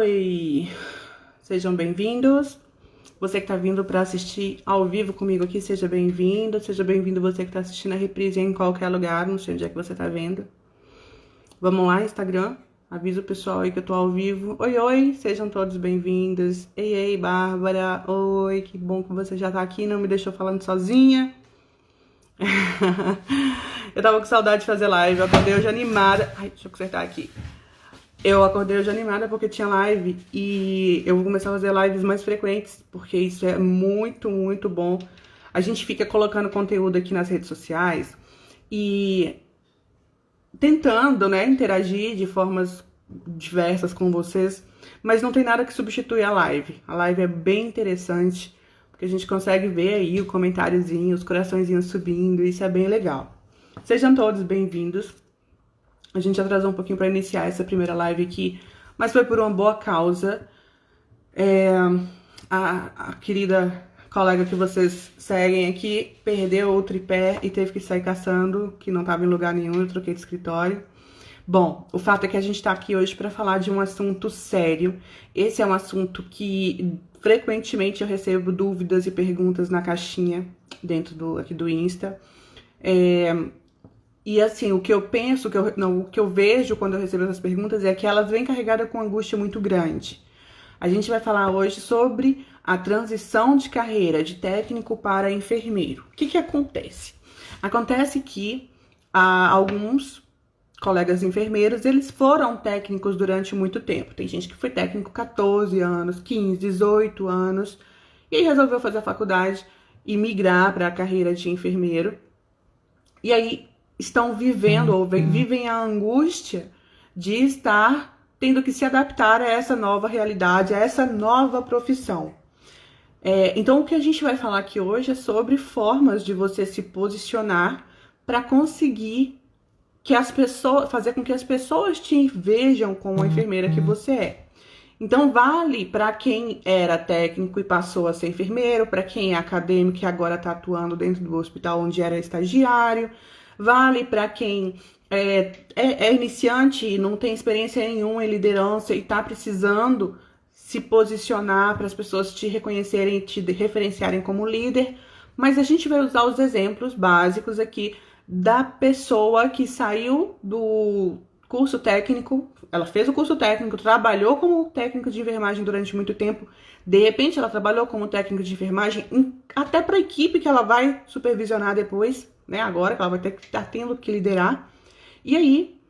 Oi, sejam bem-vindos. Você que está vindo para assistir ao vivo comigo aqui, seja bem-vindo. Seja bem-vindo você que está assistindo a reprise em qualquer lugar, não sei onde é que você está vendo. Vamos lá, Instagram. Avisa o pessoal aí que eu tô ao vivo. Oi, oi, sejam todos bem-vindos. Ei, ei, Bárbara. Oi, que bom que você já tá aqui, não me deixou falando sozinha. Eu tava com saudade de fazer live, eu acordei hoje animada. Ai, deixa eu consertar aqui. Eu acordei hoje animada porque tinha live e eu vou começar a fazer lives mais frequentes, porque isso é muito, muito bom. A gente fica colocando conteúdo aqui nas redes sociais e tentando, né, interagir de formas diversas com vocês, mas não tem nada que substitui a live. A live é bem interessante, porque a gente consegue ver aí o comentáriozinho, os coraçõezinhos subindo, isso é bem legal. Sejam todos bem-vindos. A gente atrasou um pouquinho para iniciar essa primeira live aqui, mas foi por uma boa causa. A querida colega que vocês seguem aqui perdeu o tripé e teve que sair caçando, que não estava em lugar nenhum, eu troquei de escritório. Bom, o fato é que a gente está aqui hoje para falar de um assunto sério. Esse é um assunto que frequentemente eu recebo dúvidas e perguntas na caixinha dentro aqui do Insta. E assim, o que eu penso, o que eu vejo quando eu recebo essas perguntas é que elas vêm carregadas com angústia muito grande. A gente vai falar hoje sobre a transição de carreira de técnico para enfermeiro. O que acontece? Acontece que alguns colegas enfermeiros, eles foram técnicos durante muito tempo. Tem gente que foi técnico 14 anos, 15, 18 anos, e aí resolveu fazer a faculdade e migrar para a carreira de enfermeiro. E aí estão vivendo ou vivem a angústia de estar tendo que se adaptar a essa nova realidade, a essa nova profissão. Então, o que a gente vai falar aqui hoje é sobre formas de você se posicionar para conseguir fazer com que as pessoas te vejam como a enfermeira que você é. Então, vale para quem era técnico e passou a ser enfermeiro, para quem é acadêmico e agora está atuando dentro do hospital onde era estagiário, vale para quem é iniciante e não tem experiência nenhuma em liderança e está precisando se posicionar para as pessoas te reconhecerem e te referenciarem como líder. Mas a gente vai usar os exemplos básicos aqui da pessoa que saiu do curso técnico, ela fez o curso técnico, trabalhou como técnico de enfermagem durante muito tempo, de repente ela trabalhou como técnico de enfermagem até para a equipe que ela vai supervisionar depois, né, agora que ela vai ter que estar tendo que liderar, e aí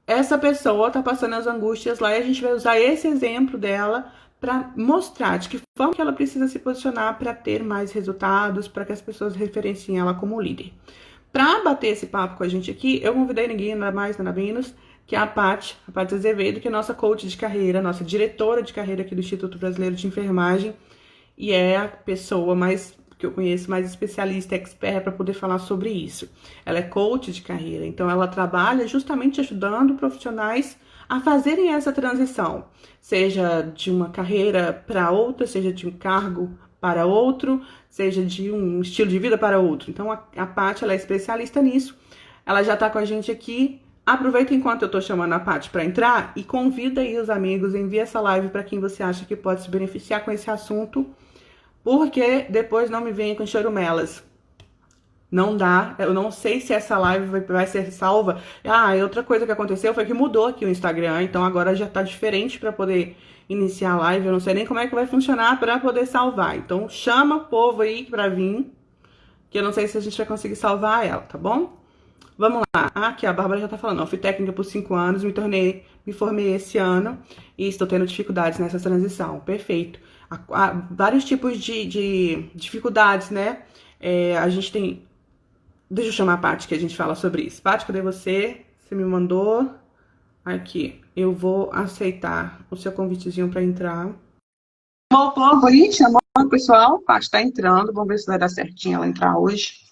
essa pessoa tá passando as angústias lá e a gente vai usar esse exemplo dela para mostrar de que forma que ela precisa se posicionar para ter mais resultados, para que as pessoas referenciem ela como líder. Para bater esse papo com a gente aqui, eu convidei ninguém, nada mais, nada menos, que é a Paty Azevedo, que é nossa coach de carreira, nossa diretora de carreira aqui do Instituto Brasileiro de Enfermagem, e é a pessoa que eu conheço mais especialista, expert para poder falar sobre isso. Ela é coach de carreira, então ela trabalha justamente ajudando profissionais a fazerem essa transição, seja de uma carreira para outra, seja de um cargo para outro, seja de um estilo de vida para outro. Então, a Paty, ela é especialista nisso. Ela já está com a gente aqui. Aproveita enquanto eu estou chamando a Paty para entrar e convida aí os amigos, envia essa live para quem você acha que pode se beneficiar com esse assunto, porque depois não me venha com chorumelas. Não dá, eu não sei se essa live vai ser salva. E outra coisa que aconteceu foi que mudou aqui o Instagram, então agora já tá diferente para poder iniciar a live. Eu não sei nem como é que vai funcionar para poder salvar. Então chama o povo aí para vir, que eu não sei se a gente vai conseguir salvar ela, tá bom? Vamos lá. Aqui a Bárbara já tá falando, ó, fui técnica por 5 anos, me formei esse ano e estou tendo dificuldades nessa transição. Perfeito. Há vários tipos de dificuldades, né? A gente tem... Deixa eu chamar a Paty que a gente fala sobre isso. Paty, cadê você? Você me mandou. Aqui. Eu vou aceitar o seu convitezinho para entrar. Chamou o povo aí? Chamou o pessoal? Paty tá entrando. Vamos ver se vai dar certinho ela entrar hoje.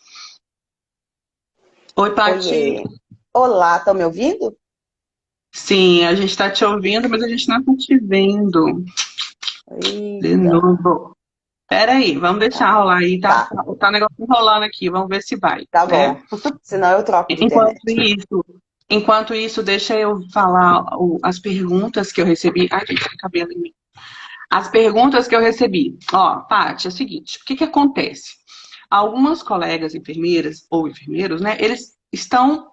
Oi, Paty. Oiê. Olá, estão me ouvindo? Sim, a gente tá te ouvindo, mas a gente não tá te vendo. Eita. De novo. Pera aí, vamos deixar rolar aí. Tá o negócio rolando aqui, vamos ver se vai. Tá né? bom. Senão eu troco de Enquanto internet. isso, Enquanto isso, deixa eu falar as perguntas que eu recebi. Ai, gente, tem cabelo em mim. As perguntas que eu recebi. Ó, Paty, é o seguinte, o que que acontece? Algumas colegas enfermeiras ou enfermeiros, né, eles estão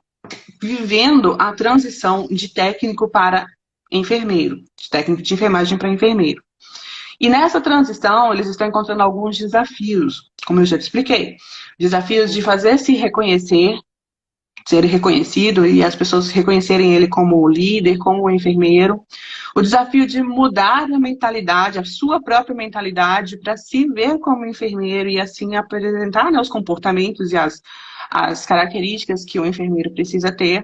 vivendo a transição de técnico para enfermeiro, de técnico de enfermagem para enfermeiro. E nessa transição, eles estão encontrando alguns desafios, como eu já te expliquei. Desafios de fazer se reconhecer, ser reconhecido e as pessoas reconhecerem ele como líder, como enfermeiro. O desafio de mudar a mentalidade, a sua própria mentalidade, para se ver como enfermeiro e assim apresentar, né, os comportamentos e as características que o enfermeiro precisa ter.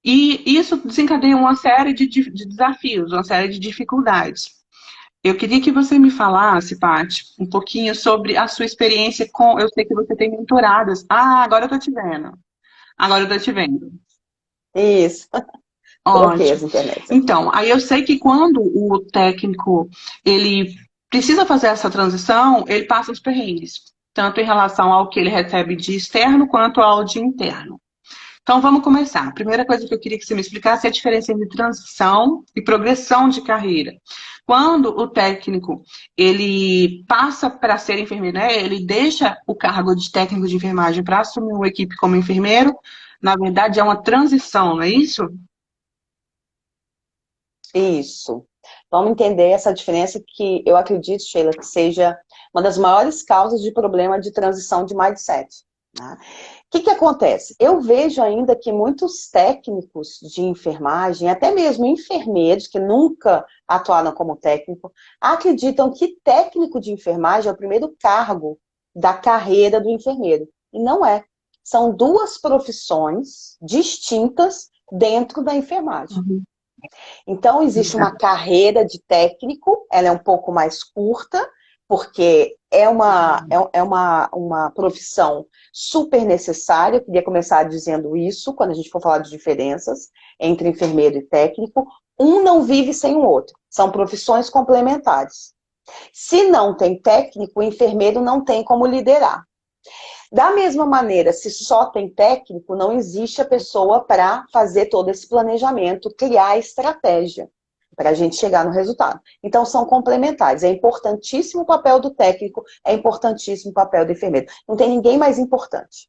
E isso desencadeia uma série de desafios, uma série de dificuldades. Eu queria que você me falasse, Paty, um pouquinho sobre a sua experiência com. Eu sei que você tem mentoradas. Ah, agora eu tô te vendo. Agora eu tô te vendo. Isso, troquei Ótimo. as internets aqui. Então, aí eu sei que quando o técnico ele precisa fazer essa transição, ele passa os perrengues, tanto em relação ao que ele recebe de externo quanto ao de interno. Então, vamos começar. A primeira coisa que eu queria que você me explicasse é a diferença entre transição e progressão de carreira. Quando o técnico ele passa para ser enfermeiro, né, ele deixa o cargo de técnico de enfermagem para assumir uma equipe como enfermeiro, na verdade é uma transição, não é isso? Isso. Vamos entender essa diferença que eu acredito, Sheila, que seja uma das maiores causas de problema de transição de mindset. Né? O que que acontece? Eu vejo ainda que muitos técnicos de enfermagem, até mesmo enfermeiros que nunca atuaram como técnico, acreditam que técnico de enfermagem é o primeiro cargo da carreira do enfermeiro. E não é. São duas profissões distintas dentro da enfermagem. Uhum. Então, existe uma carreira de técnico, ela é um pouco mais curta, porque é uma profissão super necessária. Eu queria começar dizendo isso, quando a gente for falar de diferenças entre enfermeiro e técnico. Um não vive sem o outro, são profissões complementares. Se não tem técnico, o enfermeiro não tem como liderar. Da mesma maneira, se só tem técnico, não existe a pessoa para fazer todo esse planejamento, criar a estratégia para a gente chegar no resultado. Então, são complementares. É importantíssimo o papel do técnico, é importantíssimo o papel do enfermeiro. Não tem ninguém mais importante.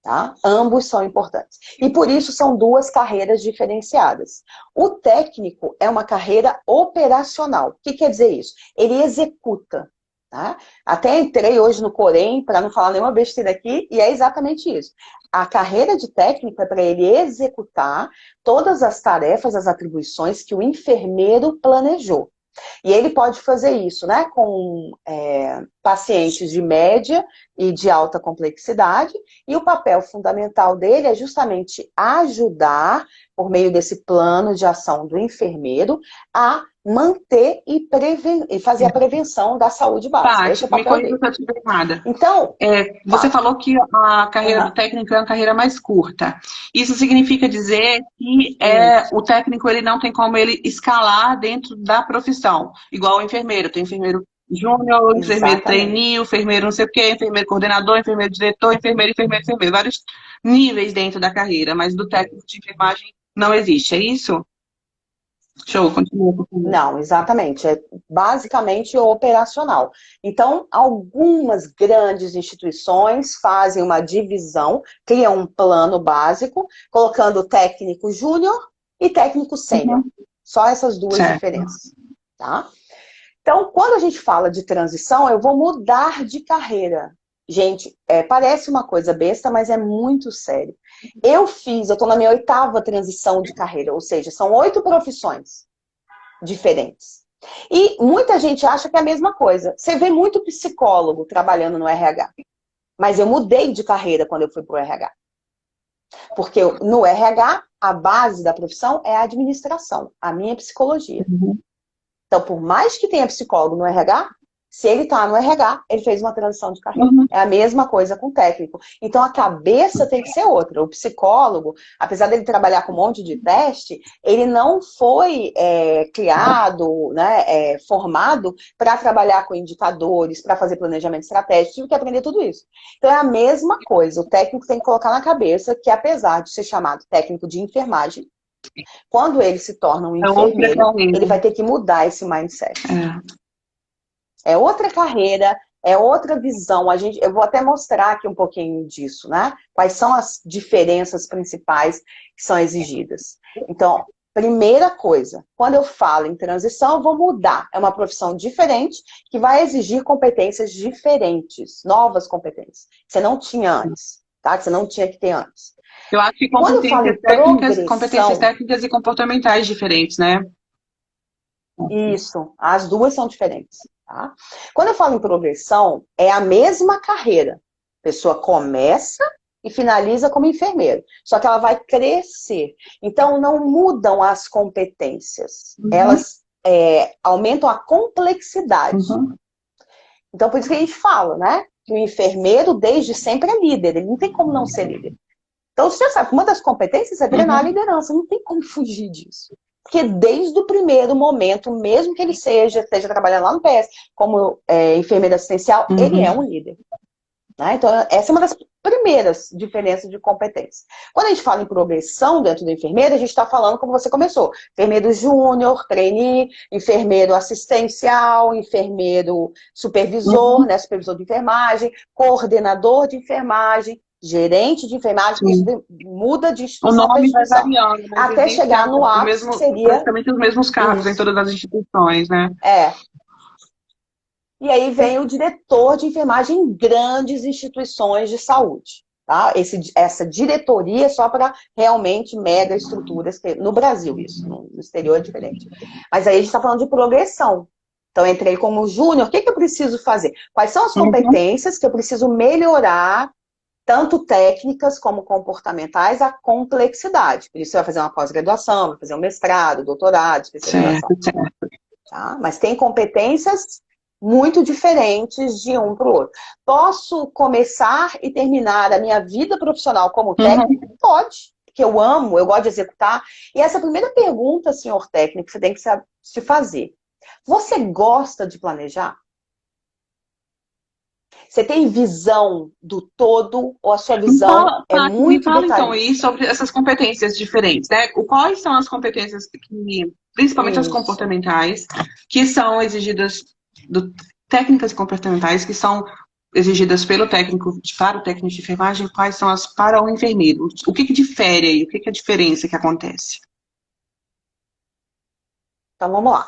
Tá? Ambos são importantes. E por isso são duas carreiras diferenciadas. O técnico é uma carreira operacional. O que quer dizer isso? Ele executa. Tá? Até entrei hoje no Corém, para não falar nenhuma besteira aqui, e é exatamente isso. A carreira de técnico é para ele executar todas as tarefas, as atribuições que o enfermeiro planejou. E ele pode fazer isso, né, com pacientes de média e de alta complexidade, e o papel fundamental dele é justamente ajudar, por meio desse plano de ação do enfermeiro, a manter e fazer a prevenção da saúde básica. Esse é Paty, o me papel corrija dele. se eu estiver errada. Então, Você fala. falou que a carreira do Uhum. técnico é uma carreira mais curta. Isso significa dizer que Isso, o técnico ele não tem como ele escalar dentro da profissão, igual o enfermeiro. Tem enfermeiro júnior, enfermeiro exatamente. trainee, enfermeiro não sei o quê, enfermeiro coordenador, enfermeiro diretor, enfermeiro. Vários níveis dentro da carreira, mas do técnico de enfermagem não existe, é isso? Show, continua, por favor. Não, exatamente. É basicamente operacional. Então, algumas grandes instituições fazem uma divisão, criam um plano básico, colocando técnico júnior e técnico sênior. Uhum. Só essas duas Certo. diferenças, tá? Então, quando a gente fala de transição, eu vou mudar de carreira. Gente, parece uma coisa besta, mas é muito sério. Eu estou na minha 8ª transição de carreira, ou seja, são 8 profissões diferentes. E muita gente acha que é a mesma coisa. Você vê muito psicólogo trabalhando no RH. Mas eu mudei de carreira quando eu fui para o RH. Porque no RH, a base da profissão é a administração. A minha é psicologia. Uhum. Então, por mais que tenha psicólogo no RH, Se ele está no RH, ele fez uma transição de carreira. Uhum. É a mesma coisa com o técnico. Então, a cabeça tem que ser outra. O psicólogo, apesar dele trabalhar com um monte de teste, ele não foi criado, né, formado para trabalhar com indicadores, para fazer planejamento estratégico. Tive que aprender tudo isso. Então, é a mesma coisa. O técnico tem que colocar na cabeça que, apesar de ser chamado técnico de enfermagem, quando ele se torna um enfermeiro, ele vai ter que mudar esse mindset. É outra carreira, é outra visão. Eu vou até mostrar aqui um pouquinho disso, né? Quais são as diferenças principais que são exigidas. Então, primeira coisa, quando eu falo em transição, eu vou mudar. É uma profissão diferente que vai exigir competências diferentes, novas competências, que você não tinha antes, tá? Que você não tinha que ter antes. Eu acho que competências técnicas e comportamentais diferentes, né? Isso, as duas são diferentes. Tá? Quando eu falo em progressão, é a mesma carreira. A pessoa começa e finaliza como enfermeiro. Só que ela vai crescer. Então, não mudam as competências. Elas aumentam a complexidade. Então, por isso que a gente fala, né? Que o enfermeiro, desde sempre, é líder. Ele não tem como não ser líder. Então, você sabe, uma das competências é treinar a liderança. Não tem como fugir disso. Porque desde o primeiro momento, mesmo que ele esteja trabalhando lá no PS como enfermeiro assistencial, ele é um líder. Né? Então, essa é uma das primeiras diferenças de competência. Quando a gente fala em progressão dentro do enfermeiro, a gente está falando como você começou. Enfermeiro júnior, trainee, enfermeiro assistencial, enfermeiro supervisor, né, supervisor de enfermagem, coordenador de enfermagem, gerente de enfermagem, isso muda de instituição para instituição. O nome vai variando, até chegar no ápice, que seria... Praticamente os mesmos cargos em todas as instituições, né? E aí vem o diretor de enfermagem em grandes instituições de saúde. Tá? Essa diretoria é só para realmente mega estruturas, no Brasil isso, no exterior é diferente. Mas aí a gente está falando de progressão. Então, eu entrei como júnior, o que eu preciso fazer? Quais são as competências que eu preciso melhorar, tanto técnicas como comportamentais, a complexidade. Por isso você vai fazer uma pós-graduação, vai fazer um mestrado, doutorado, especialização. Certo. Tá? Mas tem competências muito diferentes de um para o outro. Posso começar e terminar a minha vida profissional como técnico? Pode, porque eu amo, eu gosto de executar. E essa primeira pergunta, senhor técnico, você tem que se fazer. Você gosta de planejar? Você tem visão do todo ou a sua visão é muito detalhista? Me fala então aí sobre essas competências diferentes, né? Quais são as competências que, principalmente as comportamentais, que são exigidas técnicas comportamentais que são exigidas pelo técnico para o técnico de enfermagem, quais são as para o enfermeiro? O que difere aí? O que é a diferença que acontece? Então, vamos lá.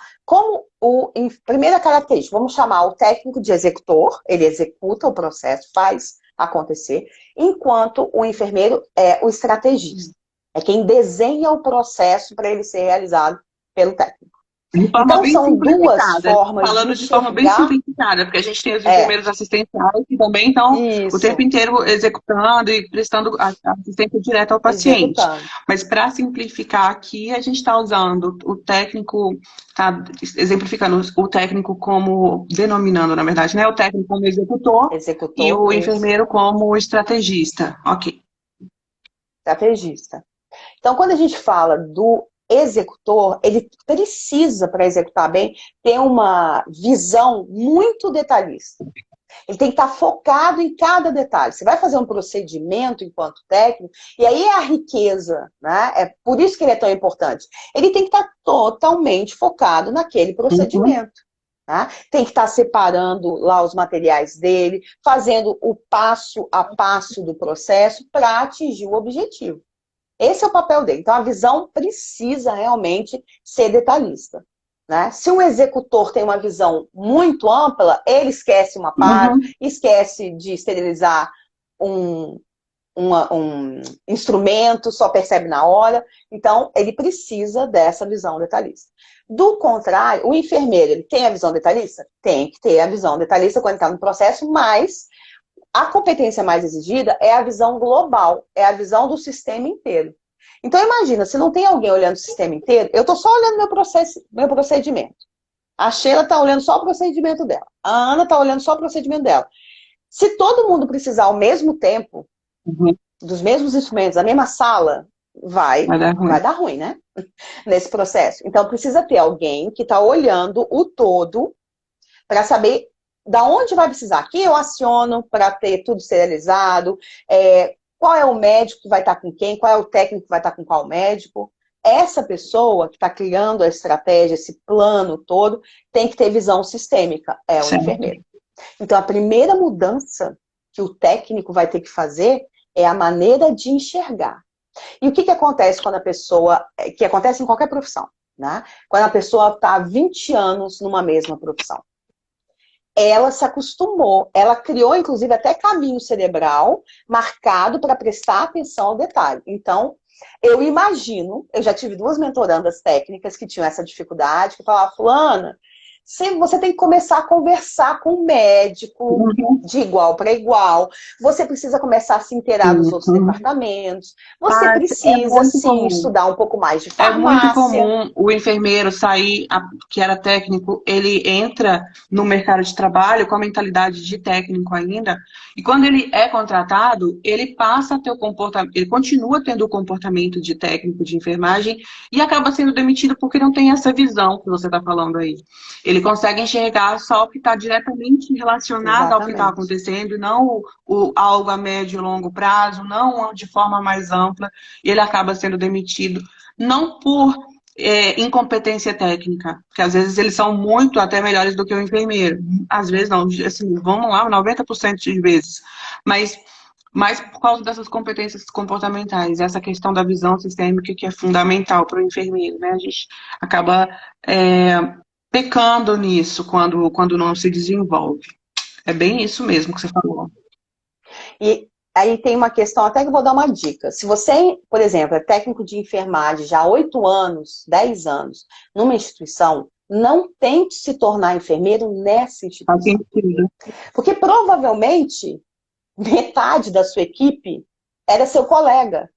Primeira característica, vamos chamar o técnico de executor, ele executa o processo, faz acontecer, enquanto o enfermeiro é o estrategista. É quem desenha o processo para ele ser realizado pelo técnico. Então, são duas formas falando de forma bem simplificada, porque a gente tem os enfermeiros assistenciais que também estão o tempo inteiro executando e prestando assistência direta ao paciente. Mas para simplificar aqui, a gente está usando o técnico, está exemplificando o técnico como, denominando, na verdade, né? O técnico como executor e o enfermeiro como estrategista. Ok. Estrategista. Então, quando a gente fala do executor, ele precisa, para executar bem, ter uma visão muito detalhista. Ele tem que estar focado em cada detalhe. Você vai fazer um procedimento enquanto técnico, e aí é a riqueza, né? É por isso que ele é tão importante. Ele tem que estar totalmente focado naquele procedimento. Né? Tem que estar separando lá os materiais dele, fazendo o passo a passo do processo para atingir o objetivo. Esse é o papel dele. Então, a visão precisa realmente ser detalhista. Né? Se um executor tem uma visão muito ampla, ele esquece uma parte, esquece de esterilizar um instrumento, só percebe na hora. Então, ele precisa dessa visão detalhista. Do contrário, o enfermeiro, ele tem a visão detalhista? Tem que ter a visão detalhista quando está no processo, mas a competência mais exigida é a visão global, é a visão do sistema inteiro. Então, imagina, se não tem alguém olhando o sistema inteiro, eu estou só olhando meu procedimento. A Sheila está olhando só o procedimento dela. A Ana está olhando só o procedimento dela. Se todo mundo precisar ao mesmo tempo, dos mesmos instrumentos, da mesma sala, vai dar ruim, né? Nesse processo. Então, precisa ter alguém que está olhando o todo para saber da onde vai precisar. Quem eu aciono para ter tudo serializado, qual é o médico que vai estar com quem, qual é o técnico que vai estar com qual médico. Essa pessoa que está criando a estratégia, esse plano todo, tem que ter visão sistêmica, é o enfermeiro. Então, a primeira mudança que o técnico vai ter que fazer é a maneira de enxergar. E o que acontece quando a pessoa... que acontece em qualquer profissão, né? Quando a pessoa está há 20 anos numa mesma profissão. Ela se acostumou, ela criou, inclusive, até caminho cerebral marcado para prestar atenção ao detalhe. Então, eu imagino, eu já tive 2 mentorandas técnicas que tinham essa dificuldade, que falavam, fulana, você tem que começar a conversar com o médico de igual para igual. Você precisa começar a se inteirar dos outros departamentos. Você precisa, sim, estudar um pouco mais de farmácia. É muito comum o enfermeiro sair, que era técnico, ele entra no mercado de trabalho com a mentalidade de técnico ainda, e quando ele é contratado, ele passa a ter o comportamento, ele continua tendo o comportamento de técnico de enfermagem e acaba sendo demitido porque não tem essa visão que você está falando aí. Ele consegue enxergar só o que está diretamente relacionado ao que está acontecendo, não algo a médio e longo prazo, não de forma mais ampla, e ele acaba sendo demitido, não por incompetência técnica, porque às vezes eles são muito até melhores do que o enfermeiro. Às vezes não, assim, vamos lá, 90% de vezes. Mas por causa dessas competências comportamentais, essa questão da visão sistêmica que é fundamental para o enfermeiro, né? A gente acaba pecando nisso quando não se desenvolve. É bem isso mesmo que você falou. E aí tem uma questão, até que eu vou dar uma dica. Se você, por exemplo, é técnico de enfermagem já há 8 anos, 10 anos, numa instituição, não tente se tornar enfermeiro nessa instituição. Porque provavelmente metade da sua equipe era seu colega.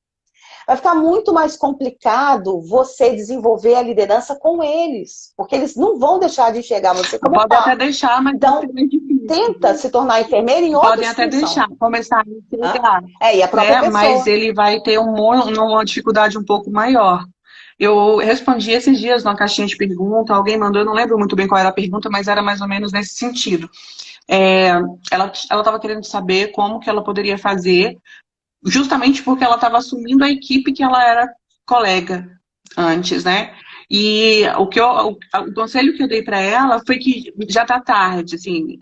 Vai ficar muito mais complicado você desenvolver a liderança com eles, porque eles não vão deixar de enxergar você como Pode até deixar, mas então, tenta se tornar enfermeiro em outra instituição. Podem até deixar, começar a enxergar. E a própria pessoa. Mas ele vai ter uma dificuldade um pouco maior. Eu respondi esses dias numa caixinha de pergunta, alguém mandou, eu não lembro muito bem qual era a pergunta, mas era mais ou menos nesse sentido. Ela estava querendo saber como que ela poderia fazer, justamente porque ela estava assumindo a equipe que ela era colega antes, né? E o conselho que eu dei para ela foi que já está tarde, assim,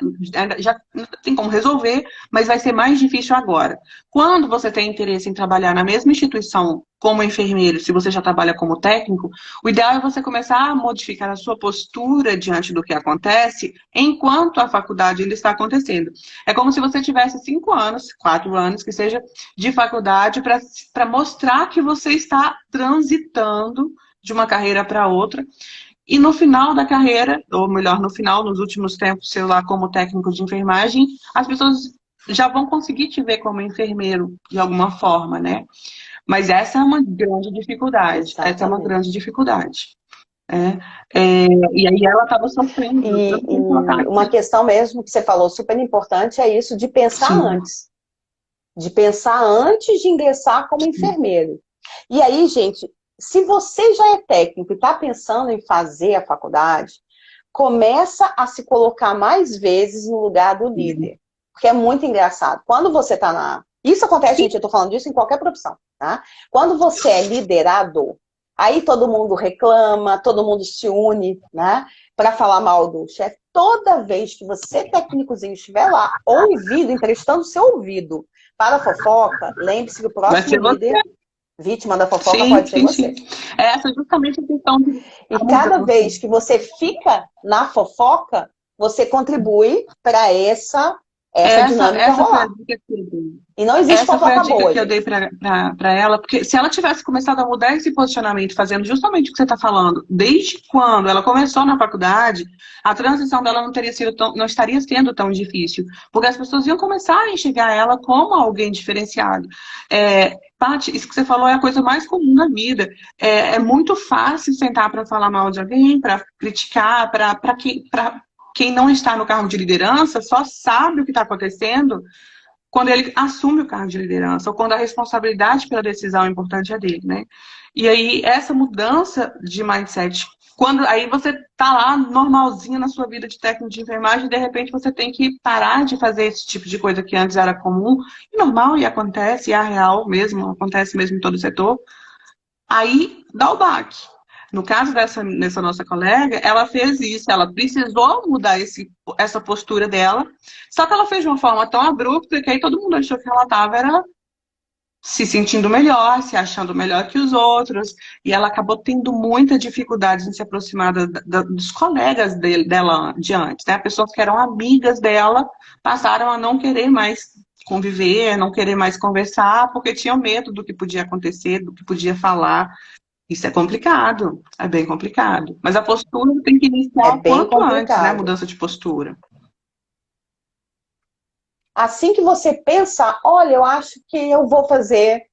já tem como resolver, mas vai ser mais difícil agora. Quando você tem interesse em trabalhar na mesma instituição como enfermeiro, se você já trabalha como técnico, o ideal é você começar a modificar a sua postura diante do que acontece enquanto a faculdade ainda está acontecendo. É como se você tivesse 5 anos, 4 anos, que seja, de faculdade para mostrar que você está transitando de uma carreira para outra, e no final da carreira, ou melhor, no final, nos últimos tempos, sei lá, como técnico de enfermagem, as pessoas já vão conseguir te ver como enfermeiro, de alguma forma, né? Mas essa é uma grande dificuldade, Exatamente. essa é uma grande dificuldade. E aí ela estava sofrendo. Uma questão mesmo que você falou, super importante, é isso de pensar antes. De pensar antes de ingressar como enfermeiro. E aí, gente, se você já é técnico e está pensando em fazer a faculdade, começa a se colocar mais vezes no lugar do líder. Porque é muito engraçado. Quando você está na... Isso acontece, gente, eu estou falando disso em qualquer profissão, tá? Quando você é liderado, aí todo mundo reclama, todo mundo se une, né? Para falar mal do chefe. Toda vez que você, técnicozinho, estiver lá, ouvido, emprestando seu ouvido para a fofoca, lembre-se que o próximo líder... vítima da fofoca pode ser você. Essa é justamente a questão. E cada vez que você fica na fofoca, você contribui para essa dinâmica rolar. E não existe fofoca boa. Essa foi a dica que eu dei para ela, porque se ela tivesse começado a mudar esse posicionamento, fazendo justamente o que você está falando, desde quando ela começou na faculdade, a transição dela não estaria sendo tão difícil, porque as pessoas iam começar a enxergar ela como alguém diferenciado. Paty, isso que você falou é a coisa mais comum na vida. É muito fácil sentar para falar mal de alguém, para criticar, para quem não está no cargo de liderança, só sabe o que está acontecendo quando ele assume o cargo de liderança, ou quando a responsabilidade pela decisão importante é dele, né? E aí, essa mudança de mindset, quando aí você tá lá normalzinho na sua vida de técnico de enfermagem, e de repente você tem que parar de fazer esse tipo de coisa que antes era comum, e normal, e acontece, e é real mesmo, acontece mesmo em todo o setor, aí dá o baque. No caso dessa nossa colega, ela fez isso, ela precisou mudar essa postura dela, só que ela fez de uma forma tão abrupta que aí todo mundo achou que ela estava se sentindo melhor, se achando melhor que os outros, e ela acabou tendo muita dificuldade em se aproximar dos colegas dela de antes, né? Pessoas que eram amigas dela passaram a não querer mais conviver, não querer mais conversar, porque tinham medo do que podia acontecer, do que podia falar. Isso é complicado, é bem complicado. Mas a postura tem que É iniciar o bem quanto antes, né? complicado. Mudança de postura. Assim que você pensa, olha, eu acho que eu vou fazer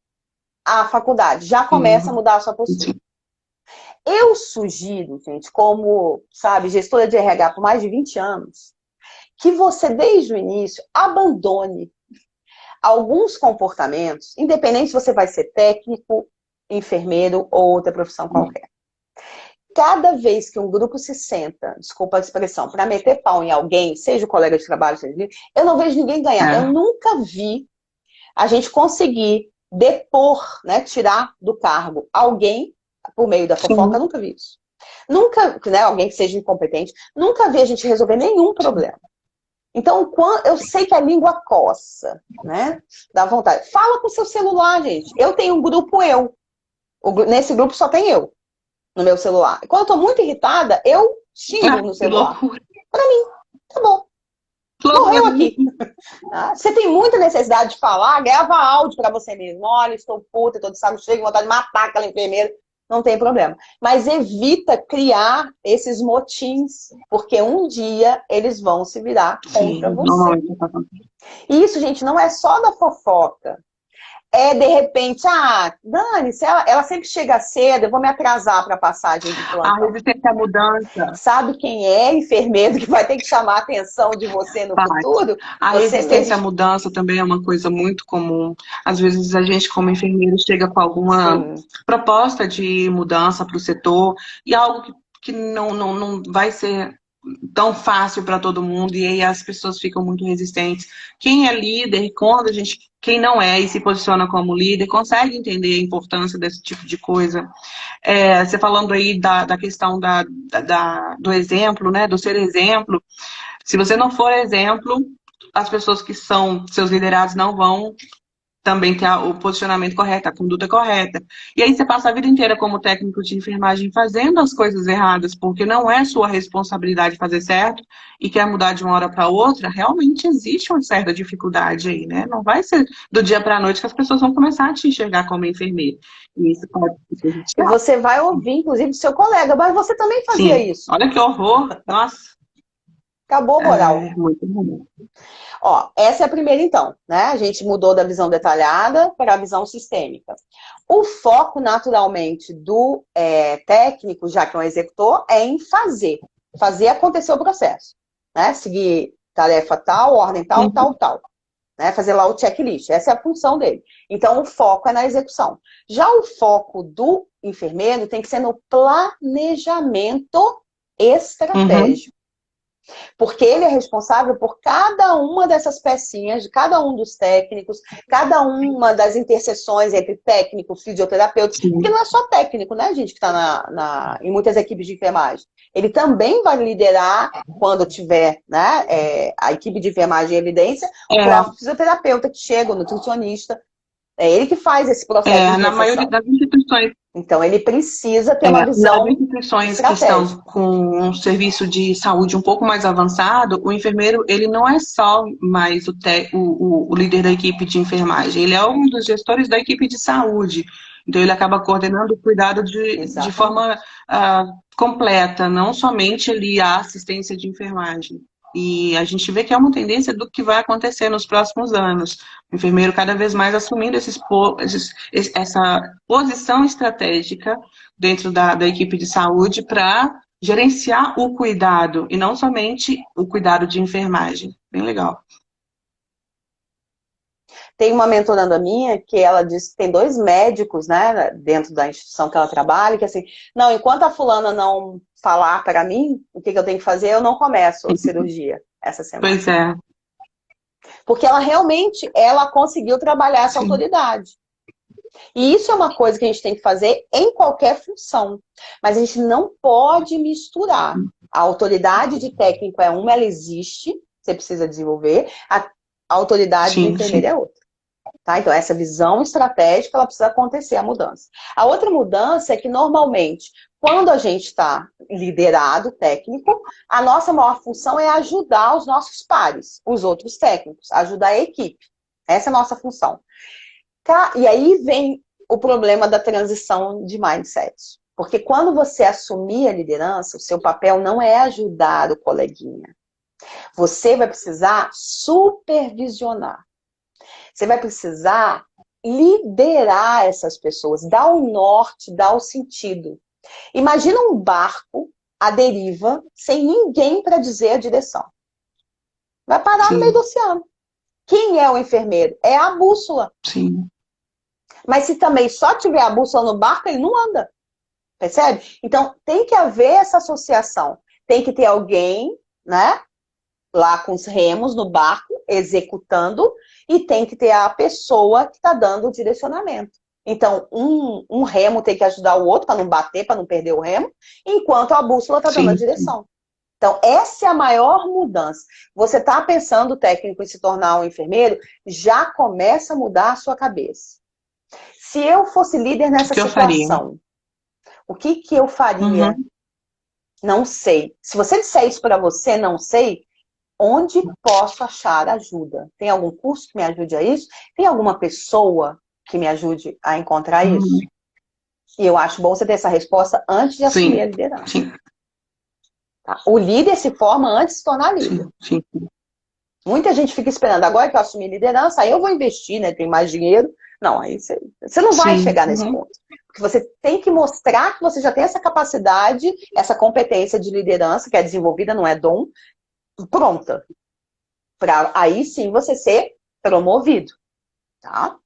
a faculdade, já começa a Sim, mudar a sua postura. sim. Eu sugiro, gente, como, sabe, gestora de RH por mais de 20 anos, que você, desde o início, abandone alguns comportamentos, independente se você vai ser técnico, enfermeiro ou outra profissão qualquer. Cada vez que um grupo se senta, desculpa a expressão, para meter pau em alguém, seja o colega de trabalho, seja eu não vejo ninguém ganhar. Eu É, nunca vi a gente conseguir depor, né, tirar do cargo alguém por meio da fofoca, eu sim. nunca vi isso. Nunca, né, alguém que seja incompetente, nunca vi a gente resolver nenhum problema. Então, eu sei que a língua coça, né? Dá vontade. Fala com o seu celular, gente. Eu tenho um grupo Nesse grupo só tem eu, no meu celular. E quando eu tô muito irritada, eu xingo Ah, no que celular. loucura. Tá bom, Que morreu loucura. aqui. Tá? Você tem muita necessidade de falar, grava áudio para você mesmo. Olha, estou puta, estou de saco cheio, vontade de matar aquela enfermeira. Não tem problema. Mas evita criar esses motins, porque um dia eles vão se virar contra Sim, você. normalmente tá acontecendo. E isso, gente, não é só da fofoca. De repente, dane-se, ela sempre chega cedo, eu vou me atrasar para a passagem de A plantão. resistência à mudança, Sabe quem é enfermeiro que vai ter que chamar a atenção de você no Paty. futuro? A Você resistência à mesmo. mudança também é uma coisa muito comum. Às vezes a gente, como enfermeiro, chega com alguma Sim. proposta de mudança para o setor e algo que não vai ser tão fácil para todo mundo e aí as pessoas ficam muito resistentes. Quem é líder, quem não é e se posiciona como líder, consegue entender a importância desse tipo de coisa. Você falando aí da questão do exemplo, né, do ser exemplo, se você não for exemplo, as pessoas que são seus liderados não vão também ter o posicionamento correto, a conduta correta. E aí você passa a vida inteira como técnico de enfermagem fazendo as coisas erradas, porque não é sua responsabilidade fazer certo e quer mudar de uma hora para outra, realmente existe uma certa dificuldade aí, né? Não vai ser do dia para a noite que as pessoas vão começar a te enxergar como enfermeiro. E isso pode ser E prejudicial. você vai ouvir, inclusive, do seu colega, mas você também fazia Sim, isso. olha que horror. Nossa, Acabou a moral. é muito ruim. Ó, essa é a primeira, então, né? A gente mudou da visão detalhada para a visão sistêmica. O foco, naturalmente, do técnico, já que é um executor, é em fazer acontecer o processo, né? Seguir tarefa tal, ordem tal, Uhum. tal, tal. Né? Fazer lá o checklist. Essa é a função dele. Então, o foco é na execução. Já o foco do enfermeiro tem que ser no planejamento Uhum. estratégico. Porque ele é responsável por cada uma dessas pecinhas, de cada um dos técnicos, cada uma das interseções entre técnico, fisioterapeuta, porque Sim. não é só técnico, né, gente, que está em muitas equipes de enfermagem. Ele também vai liderar, quando tiver, né, a equipe de enfermagem em evidência, o É, próprio fisioterapeuta que chega, o nutricionista. É ele que faz esse processo de na maioria inserção. das instituições, Então, ele precisa ter uma nas visão instituições que estão estratégica. com um serviço de saúde um pouco mais avançado, o enfermeiro, ele não é só mais o líder da equipe de enfermagem, ele é um dos gestores da equipe de saúde. Então, ele acaba coordenando o cuidado de Exatamente. forma completa, não somente ali a assistência de enfermagem. E a gente vê que é uma tendência do que vai acontecer nos próximos anos. O enfermeiro cada vez mais assumindo essa posição estratégica dentro da equipe de saúde para gerenciar o cuidado, e não somente o cuidado de enfermagem. Bem legal. Tem uma mentoranda minha que ela diz que tem 2 médicos, né, dentro da instituição que ela trabalha, que assim, não, enquanto a fulana não falar para mim o que eu tenho que fazer, eu não começo a cirurgia essa semana. Pois é. Porque ela realmente, ela conseguiu trabalhar essa Sim. autoridade. E isso é uma coisa que a gente tem que fazer em qualquer função. Mas a gente não pode misturar. A autoridade de técnico é uma, ela existe, você precisa desenvolver. A autoridade do enfermeiro é outra. Tá? Então, essa visão estratégica, ela precisa acontecer, a mudança. A outra mudança é que, normalmente, quando a gente está liderado, técnico, a nossa maior função é ajudar os nossos pares, os outros técnicos, ajudar a equipe. Essa é a nossa função. Tá? E aí vem o problema da transição de mindset. Porque quando você assumir a liderança, o seu papel não é ajudar o coleguinha. Você vai precisar supervisionar. Você vai precisar liderar essas pessoas, dar o norte, dar o sentido. Imagina um barco à deriva, sem ninguém para dizer a direção. Vai parar no meio do oceano. Quem é o enfermeiro? É a bússola. Sim. Mas se também só tiver a bússola no barco, ele não anda. Percebe? Então, tem que haver essa associação. Tem que ter alguém, né, lá com os remos no barco, executando, e tem que ter a pessoa que está dando o direcionamento. Então, um remo tem que ajudar o outro para não bater, para não perder o remo, enquanto a bússola está dando a direção. Então, essa é a maior mudança. Você está pensando o técnico em se tornar um enfermeiro, já começa a mudar a sua cabeça. Se eu fosse líder nessa situação, o que eu faria? Não sei. Se você disser isso para você, não sei, onde posso achar ajuda? Tem algum curso que me ajude a isso? Tem alguma pessoa que me ajude a encontrar isso? E eu acho bom você ter essa resposta antes de assumir a liderança. Sim. Tá? O líder se forma antes de se tornar líder. Sim. Muita gente fica esperando, agora que eu assumi liderança, aí eu vou investir, né? Tem mais dinheiro. Não, aí você não vai chegar nesse ponto. Porque você tem que mostrar que você já tem essa capacidade, essa competência de liderança, que é desenvolvida, não é dom, pronta. Para aí sim você ser promovido. Tá?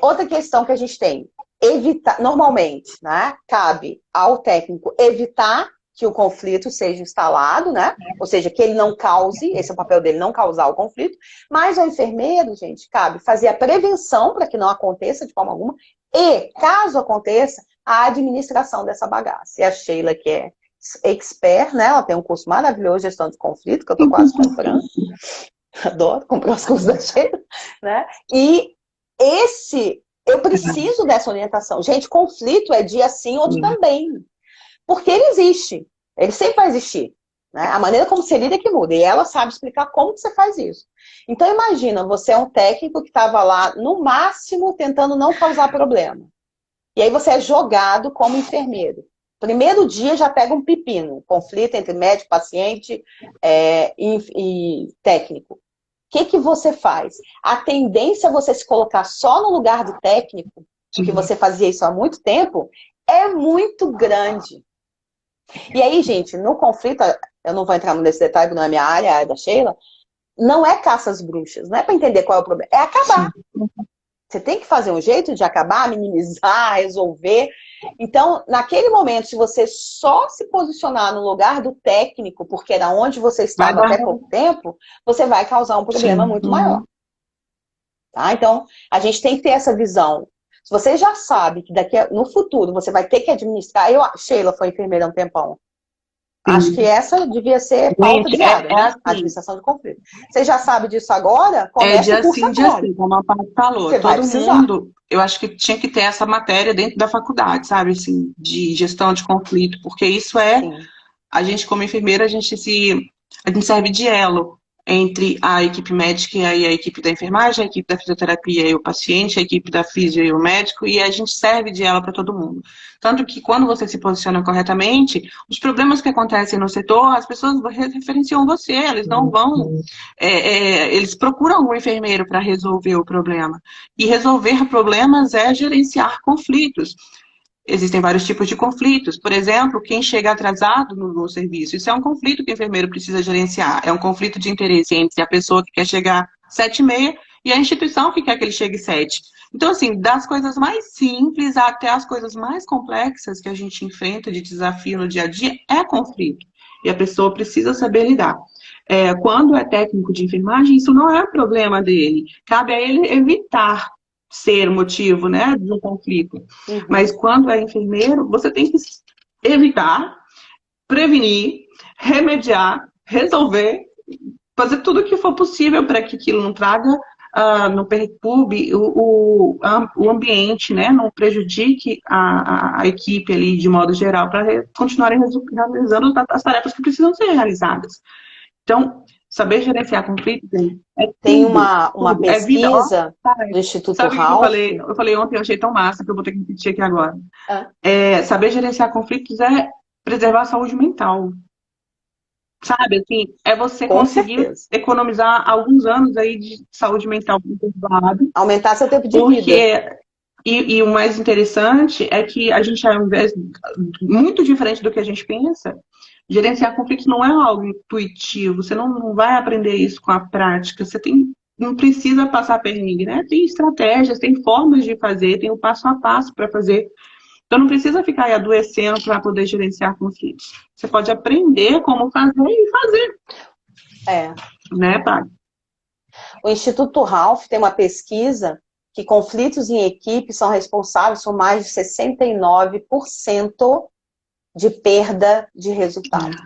Outra questão que a gente tem, evitar, normalmente, né, cabe ao técnico evitar que o conflito seja instalado, né? Ou seja, que ele não cause, esse é o papel dele, não causar o conflito, mas ao enfermeiro, gente, cabe fazer a prevenção para que não aconteça de forma alguma, e, caso aconteça, a administração dessa bagaça. E a Sheila, que é expert, né? Ela tem um curso maravilhoso, gestão de conflito, que eu estou quase comprando. Adoro comprar os cursos da Sheila, né? E eu preciso dessa orientação. Gente, conflito é dia sim, outro também. Porque ele existe. Ele sempre vai existir. Né? A maneira como você lida é que muda. E ela sabe explicar como que você faz isso. Então, imagina, você é um técnico que estava lá, no máximo, tentando não causar problema. E aí você é jogado como enfermeiro. Primeiro dia já pega um pepino. Conflito entre médico, paciente e técnico. O que você faz? A tendência a você se colocar só no lugar do técnico, porque você fazia isso há muito tempo, é muito grande. E aí, gente, no conflito, eu não vou entrar nesse detalhe, porque não é minha área, é a área da Sheila, não é caça às bruxas, não é para entender qual é o problema, é acabar. Você tem que fazer um jeito de acabar, minimizar, resolver. Então, naquele momento, se você só se posicionar no lugar do técnico, porque era onde você estava até pouco tempo, você vai causar um problema muito maior. Tá? Então, a gente tem que ter essa visão. Se você já sabe que no futuro você vai ter que administrar... Sheila foi enfermeira há um tempão. Acho que essa devia ser pauta diária, né? Assim. Administração de conflito. Você já sabe disso agora? Começa o curso agora. Como a Paty falou. Todo mundo, eu acho que tinha que ter essa matéria dentro da faculdade, sabe? Assim, de gestão de conflito. Porque isso a gente como enfermeira, a gente serve de elo entre a equipe médica e a equipe da enfermagem, a equipe da fisioterapia e o paciente, a equipe da fisio e o médico, e a gente serve de ela para todo mundo. Tanto que quando você se posiciona corretamente, os problemas que acontecem no setor, as pessoas referenciam você, eles não vão, eles procuram um enfermeiro para resolver o problema. E resolver problemas é gerenciar conflitos. Existem vários tipos de conflitos. Por exemplo, quem chega atrasado no serviço. Isso é um conflito que o enfermeiro precisa gerenciar. É um conflito de interesse entre a pessoa que quer chegar 7h30 e a instituição que quer que ele chegue 7. Então, assim, das coisas mais simples até as coisas mais complexas que a gente enfrenta de desafio no dia a dia, é conflito. E a pessoa precisa saber lidar. Quando é técnico de enfermagem, isso não é problema dele. Cabe a ele evitar ser motivo, né, de um conflito. Uhum. Mas quando é enfermeiro, você tem que evitar, prevenir, remediar, resolver, fazer tudo o que for possível para que aquilo não traga, não perturbe o ambiente, né, não prejudique a equipe ali de modo geral, para continuarem realizando as tarefas que precisam ser realizadas. Então, saber gerenciar conflitos é tudo. Tem uma tudo. pesquisa do Instituto Sabe o que Ralph. eu falei ontem, eu achei tão massa que eu vou ter que repetir aqui agora. Saber gerenciar conflitos é preservar a saúde mental. Sabe, assim, é você Com conseguir certeza. economizar alguns anos aí de saúde mental preservado. Aumentar seu tempo de vida. Porque, e o mais interessante é que a gente, ao invés, muito diferente do que a gente pensa, gerenciar conflitos não é algo intuitivo, você não vai aprender isso com a prática, não precisa passar perrengue, né? Tem estratégias, tem formas de fazer, tem o passo a passo para fazer. Então não precisa ficar aí adoecendo para poder gerenciar conflitos. Você pode aprender como fazer e fazer. Né, Pai? O Instituto Ralph tem uma pesquisa que conflitos em equipe são responsáveis por mais de 69% de perda de resultado.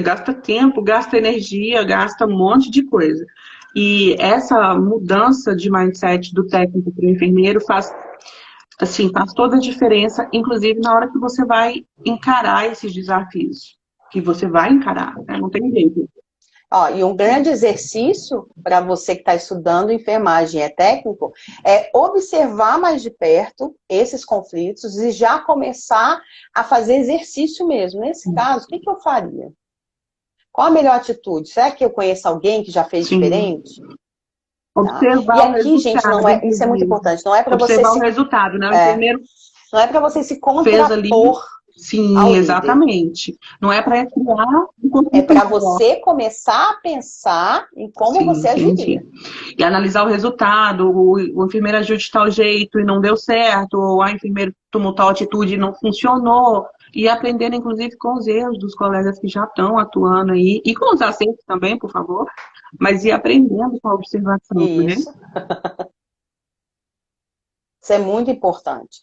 Gasta tempo, gasta energia, gasta um monte de coisa. E essa mudança de mindset do técnico para o enfermeiro faz toda a diferença, inclusive na hora que você vai encarar esses desafios. Que você vai encarar, né? Não tem jeito. E um grande exercício para você que está estudando enfermagem é técnico, é observar mais de perto esses conflitos e já começar a fazer exercício mesmo. Nesse caso, o que eu faria? Qual a melhor atitude? Será que eu conheço alguém que já fez diferente? Observar e aqui, gente, não é, isso é muito importante. Não é para você observar o resultado, né? O enfermeiro não é para você se contrapor. Sim, exatamente. Não é para criar é para você começar a pensar em como você agiria. E analisar o resultado, o enfermeiro agiu de tal jeito e não deu certo, ou a enfermeira tomou tal atitude e não funcionou. E aprendendo, inclusive, com os erros dos colegas que já estão atuando aí, e com os acertos também, por favor, mas ir aprendendo com a observação. Isso. Né? Isso é muito importante.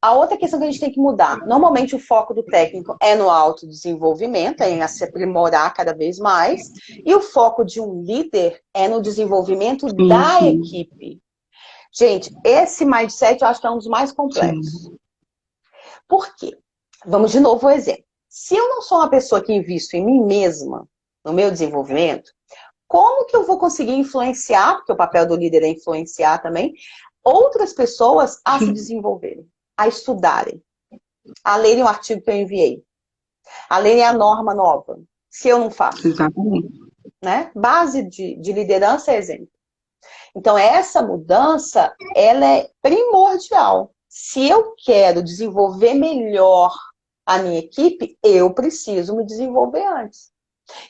A outra questão que a gente tem que mudar, normalmente o foco do técnico é no autodesenvolvimento, é em se aprimorar cada vez mais, e o foco de um líder é no desenvolvimento da equipe. Gente, esse mindset eu acho que é um dos mais complexos. Por quê? Vamos de novo ao exemplo. Se eu não sou uma pessoa que invisto em mim mesma, no meu desenvolvimento, como que eu vou conseguir influenciar, porque o papel do líder é influenciar também, outras pessoas a se desenvolverem, a estudarem, a lerem o artigo que eu enviei, a lerem a norma nova, se eu não faço. Exatamente. Né? Base de liderança é exemplo. Então, essa mudança, ela é primordial. Se eu quero desenvolver melhor a minha equipe, eu preciso me desenvolver antes.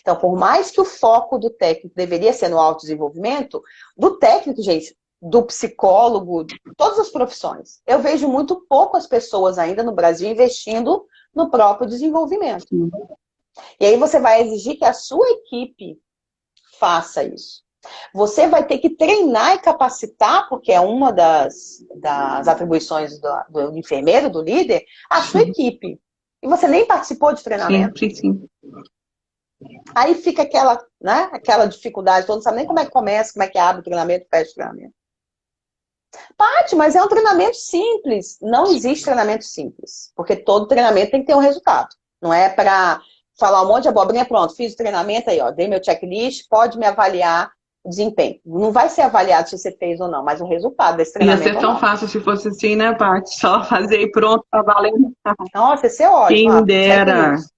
Então, por mais que o foco do técnico deveria ser no autodesenvolvimento, do técnico, gente, do psicólogo, de todas as profissões, eu vejo muito poucas pessoas ainda no Brasil investindo no próprio desenvolvimento. E aí você vai exigir que a sua equipe faça isso. Você vai ter que treinar e capacitar, porque é uma das atribuições do enfermeiro, do líder, a sua equipe. E você nem participou de treinamento. Sim. Aí fica aquela dificuldade, todo mundo sabe nem como é que começa, como é que abre o treinamento, fecha o treinamento. Paty, mas é um treinamento simples. Não existe treinamento simples, porque todo treinamento tem que ter um resultado. Não é para falar um monte de abobrinha, pronto, fiz o treinamento aí, ó, dei meu checklist, pode me avaliar o desempenho. Não vai ser avaliado se você fez ou não, mas o resultado desse Ia treinamento ser ou tão não. fácil se fosse assim, né, Paty? Só fazer e pronto, tá valendo. Nossa, esse é ótimo, Quem ó, check dera, news.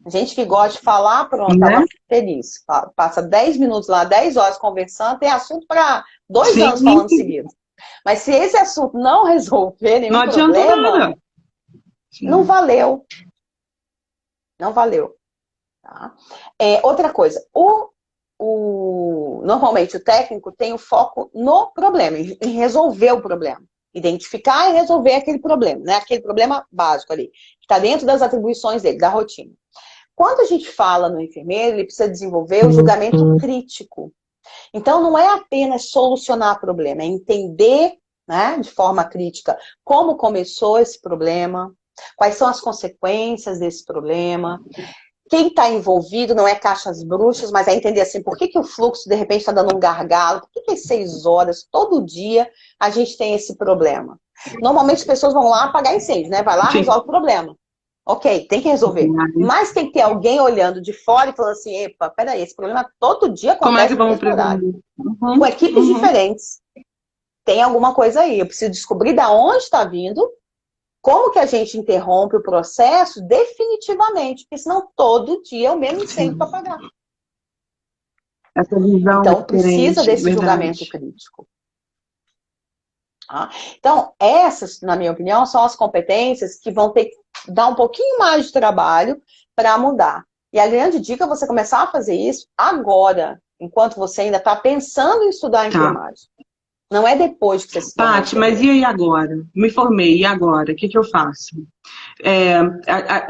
Gente que gosta de falar, pronto, né? tava feliz. Passa 10 minutos lá, 10 horas conversando, tem assunto para 2 anos Sim, falando seguido. Mas se esse assunto não resolver não nenhum adianta problema, nada. não Sim. valeu. Não valeu. Tá? Outra coisa, normalmente o técnico tem o foco no problema, em resolver o problema. Identificar e resolver aquele problema, né? Aquele problema básico ali, que está dentro das atribuições dele, da rotina. Quando a gente fala no enfermeiro, ele precisa desenvolver o julgamento crítico. Então, não é apenas solucionar o problema, é entender, né, de forma crítica como começou esse problema, quais são as consequências desse problema. Quem está envolvido não é caixas bruxas, mas é entender assim, por que o fluxo de repente está dando um gargalo, por que às 6 horas, todo dia, a gente tem esse problema. Normalmente as pessoas vão lá apagar incêndio, né? Vai lá, Sim. resolve o problema. Ok, tem que resolver. Mas tem que ter alguém olhando de fora e falando assim, epa, peraí, esse problema todo dia Como é que acontece no vamos mesmo horário, prevenir? com equipes diferentes. Tem alguma coisa aí, eu preciso descobrir de onde está vindo. Como que a gente interrompe o processo definitivamente? Porque senão todo dia é o mesmo incêndio para apagar. Essa visão Então precisa diferente, desse julgamento verdade. crítico. Tá? Então essas, na minha opinião, são as competências que vão ter que dar um pouquinho mais de trabalho para mudar. E a grande dica é você começar a fazer isso agora, enquanto você ainda está pensando em estudar Tá. enfermagem. Não é depois que você se tornou Paty, mas enfermeiro. e aí agora? Me formei, e agora? O que que eu faço?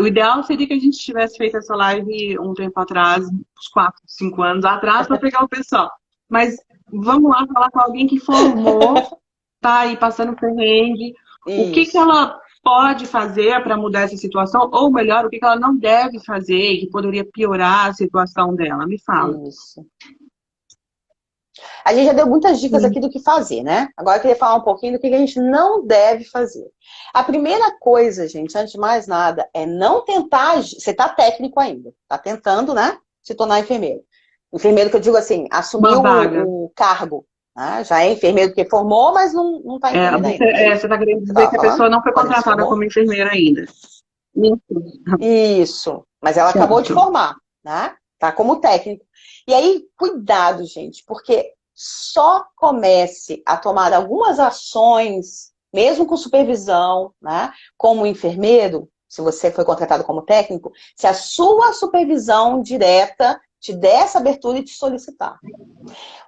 O ideal seria que a gente tivesse feito essa live um tempo atrás, uns 4, 5 anos atrás, para pegar o pessoal. Mas vamos lá falar com alguém que formou, tá aí passando perrengue. O que que Isso, ela pode fazer para mudar essa situação? Ou melhor, o que que ela não deve fazer que poderia piorar a situação dela? Me fala. isso. A gente já deu muitas dicas Sim. aqui do que fazer, né? Agora eu queria falar um pouquinho do que a gente não deve fazer. A primeira coisa, gente, antes de mais nada, é não tentar. Você está técnico ainda, está tentando, né? Se tornar enfermeiro. Enfermeiro que eu digo assim, assumir Uma vaga. o cargo. Né? Já é enfermeiro porque formou, mas não está enfermeiro ainda, não é Você isso? está querendo Você dizer estava que a falando? pessoa não foi Quando ele se contratada como formou? enfermeira ainda. Isso. Isso. Mas ela acabou de Certo. formar, né? Tá como técnico. E aí, cuidado, gente, porque só comece a tomar algumas ações, mesmo com supervisão, né? Como enfermeiro, se você foi contratado como técnico, se a sua supervisão direta te der essa abertura e te solicitar.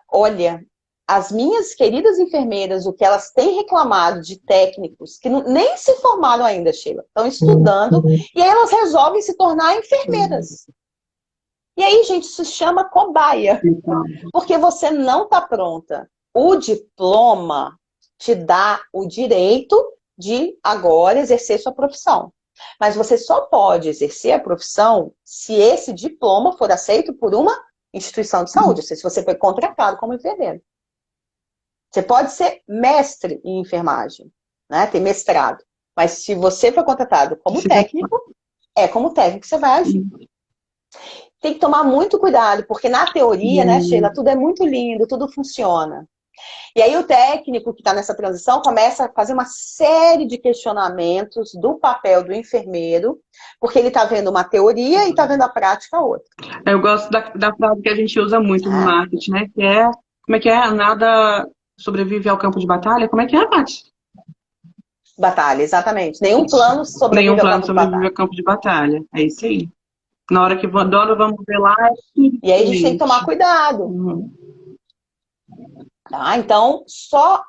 Olha, as minhas queridas enfermeiras, o que elas têm reclamado de técnicos que nem se formaram ainda, Sheila, estão estudando, e aí elas resolvem se tornar enfermeiras. E aí, gente, isso se chama cobaia, Então, porque você não está pronta. O diploma te dá o direito de agora exercer sua profissão. Mas você só pode exercer a profissão se esse diploma for aceito por uma instituição de saúde, ou seja, se você foi contratado como enfermeiro. Você pode ser mestre em enfermagem, né? Ter mestrado. Mas se você foi contratado como técnico, é como técnico que você vai agir. Tem que tomar muito cuidado, porque na teoria, né, Sheila, tudo é muito lindo, tudo funciona. E aí o técnico que está nessa transição começa a fazer uma série de questionamentos do papel do enfermeiro, porque ele está vendo uma teoria e está vendo a prática outra. eu gosto da frase que a gente usa muito no Né? marketing, né? Que é, como é que é? Nada sobrevive ao campo de batalha? Como é que é, Paty? Batalha, exatamente. Nenhum Isso. plano Nenhum sobrevive ao plano campo de sobrevive batalha. ao campo de batalha. É isso aí. Na hora que nós vamos ver lá, é tudo E aí a gente tem que tomar diferente. cuidado. Uhum. Tá? Então, só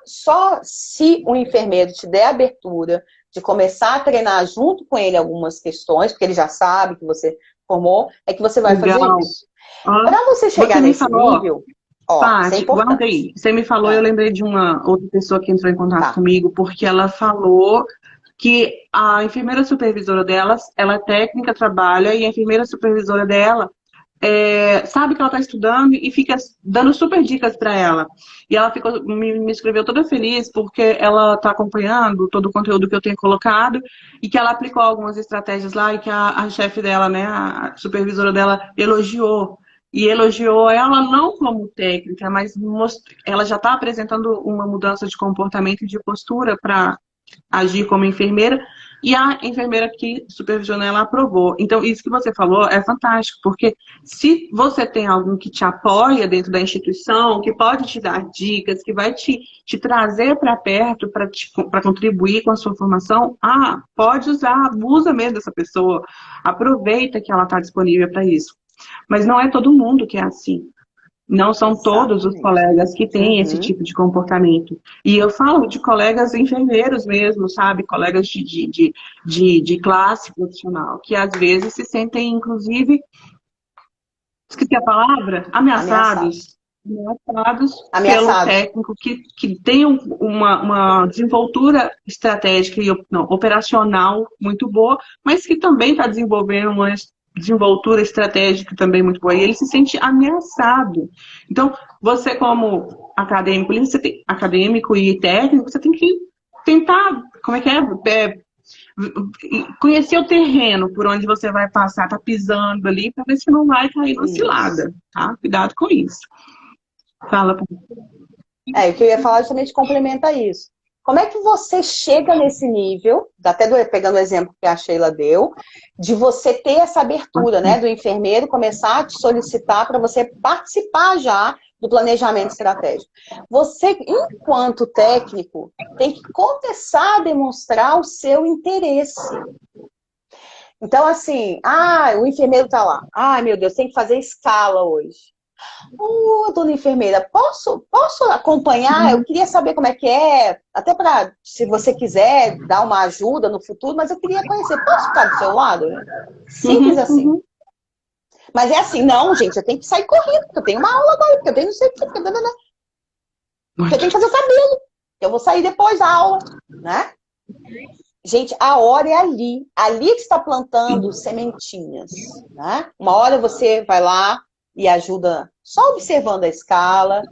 se o enfermeiro te der abertura de começar a treinar junto com ele algumas questões, porque ele já sabe que você formou, é que você vai fazer Legal. isso. Ó, Para você chegar você me nesse falou, nível, ó, isso é Paty, guarda importante. aí. Você me falou, eu Ah, lembrei de uma outra pessoa que entrou em contato tá. comigo, porque ela falou que a enfermeira supervisora delas, ela é técnica, trabalha, e a enfermeira supervisora dela sabe que ela está estudando e fica dando super dicas para ela. E ela me escreveu toda feliz porque ela está acompanhando todo o conteúdo que eu tenho colocado e que ela aplicou algumas estratégias lá e que a chefe dela, né, a supervisora dela, elogiou. E elogiou ela não como técnica, mas ela já está apresentando uma mudança de comportamento e de postura para agir como enfermeira, e a enfermeira que supervisionou, ela aprovou. Então, isso que você falou é fantástico, porque se você tem alguém que te apoia dentro da instituição, que pode te dar dicas, que vai te trazer para perto para contribuir com a sua formação, pode usar, usa mesmo dessa pessoa, aproveita que ela está disponível para isso. Mas não é todo mundo que é assim. Não são todos os Exatamente. colegas que têm esse tipo de comportamento. E eu falo de colegas enfermeiros mesmo, sabe? Colegas de classe profissional, que às vezes se sentem, inclusive, esqueci a palavra, Ameaçado. ameaçados pelo Ameaçados. técnico que tem uma desenvoltura estratégica e não, operacional muito boa, mas que também está desenvolvendo uma desenvoltura estratégica também muito boa. E ele se sente ameaçado. Então, você como acadêmico, acadêmico e técnico, você tem que tentar, como é que é conhecer o terreno por onde você vai passar, tá pisando ali, para ver se não vai cair numa Isso. cilada, tá? Cuidado com isso. Fala. O que eu ia falar justamente complementa isso. Como é que você chega nesse nível, pegando o exemplo que a Sheila deu, de você ter essa abertura, né, do enfermeiro começar a te solicitar para você participar já do planejamento estratégico. Você, enquanto técnico, tem que começar a demonstrar o seu interesse. Então, assim, o enfermeiro está lá. Ai, meu Deus, tem que fazer escala hoje. Dona enfermeira, posso acompanhar? Eu queria saber como é que é, até para, se você quiser, dar uma ajuda no futuro, mas eu queria conhecer. Posso ficar do seu lado? Simples assim. Mas é assim, não, gente, eu tenho que sair correndo, porque eu tenho uma aula agora, porque eu tenho não sei o que, porque eu tenho que fazer cabelo. Eu vou sair depois da aula, né? Gente, a hora é ali. Ali que está plantando sementinhas, né? Uma hora você vai lá e ajuda só observando a escala.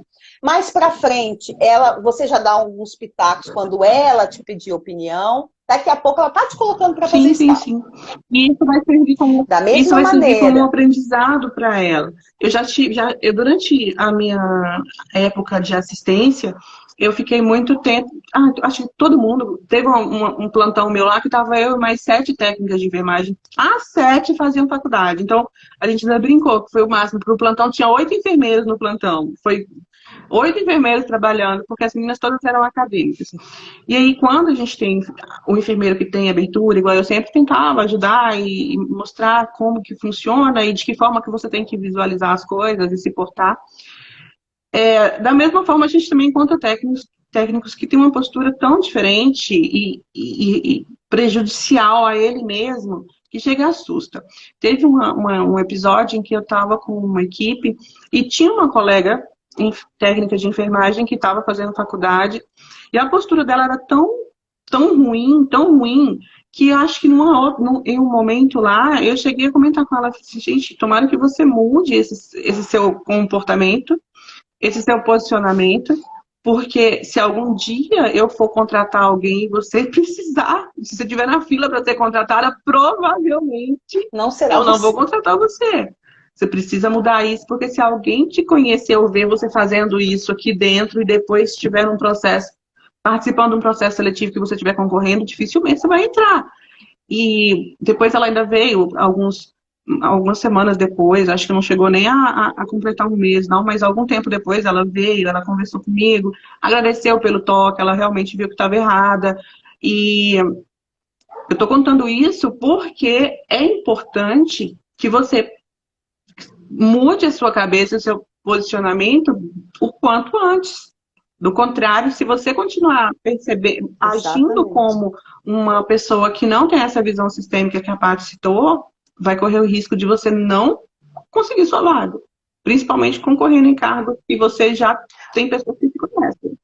Mais para frente, você já dá alguns pitacos quando ela te pedir opinião. Daqui a pouco ela tá te colocando para fazer escala. Sim. E isso vai servir como, Da mesma um maneira. aprendizado para ela. Eu durante a minha época de assistência, eu fiquei muito tempo. Acho que todo mundo teve um plantão meu lá que estava eu e mais 7 técnicas de enfermagem. As 7 faziam faculdade. Então, a gente já brincou que foi o máximo. Para o plantão, tinha 8 enfermeiros no plantão. Foi 8 enfermeiros trabalhando, porque as meninas todas eram acadêmicas. E aí, quando a gente tem o enfermeiro que tem abertura, igual eu sempre tentava ajudar e mostrar como que funciona e de que forma que você tem que visualizar as coisas e se portar. Da mesma forma, a gente também encontra técnicos que têm uma postura tão diferente e prejudicial a ele mesmo, que chega e assusta. Teve um episódio em que eu estava com uma equipe e tinha uma colega técnica de enfermagem que estava fazendo faculdade e a postura dela era tão ruim, que acho que em um momento lá, eu cheguei a comentar com ela, assim, gente, tomara que você mude esse seu comportamento, esse seu posicionamento, porque se algum dia eu for contratar alguém e você precisar, se você estiver na fila para ser contratada, provavelmente Não será eu não vou você. contratar você. Você precisa mudar isso, porque se alguém te conhecer ou ver você fazendo isso aqui dentro e depois estiver num processo, participando de um processo seletivo que você estiver concorrendo, dificilmente você vai entrar. E depois ela ainda veio, algumas semanas depois, acho que não chegou nem a completar um mês, não, mas algum tempo depois ela veio, ela conversou comigo, agradeceu pelo toque, ela realmente viu que estava errada. E eu estou contando isso porque é importante que você mude a sua cabeça, o seu posicionamento o quanto antes. Do contrário, se você continuar agindo Exatamente. como uma pessoa que não tem essa visão sistêmica que a Paty citou, vai correr o risco de você não conseguir sua vaga. Principalmente concorrendo em cargo que você já tem pessoas que se conhecem.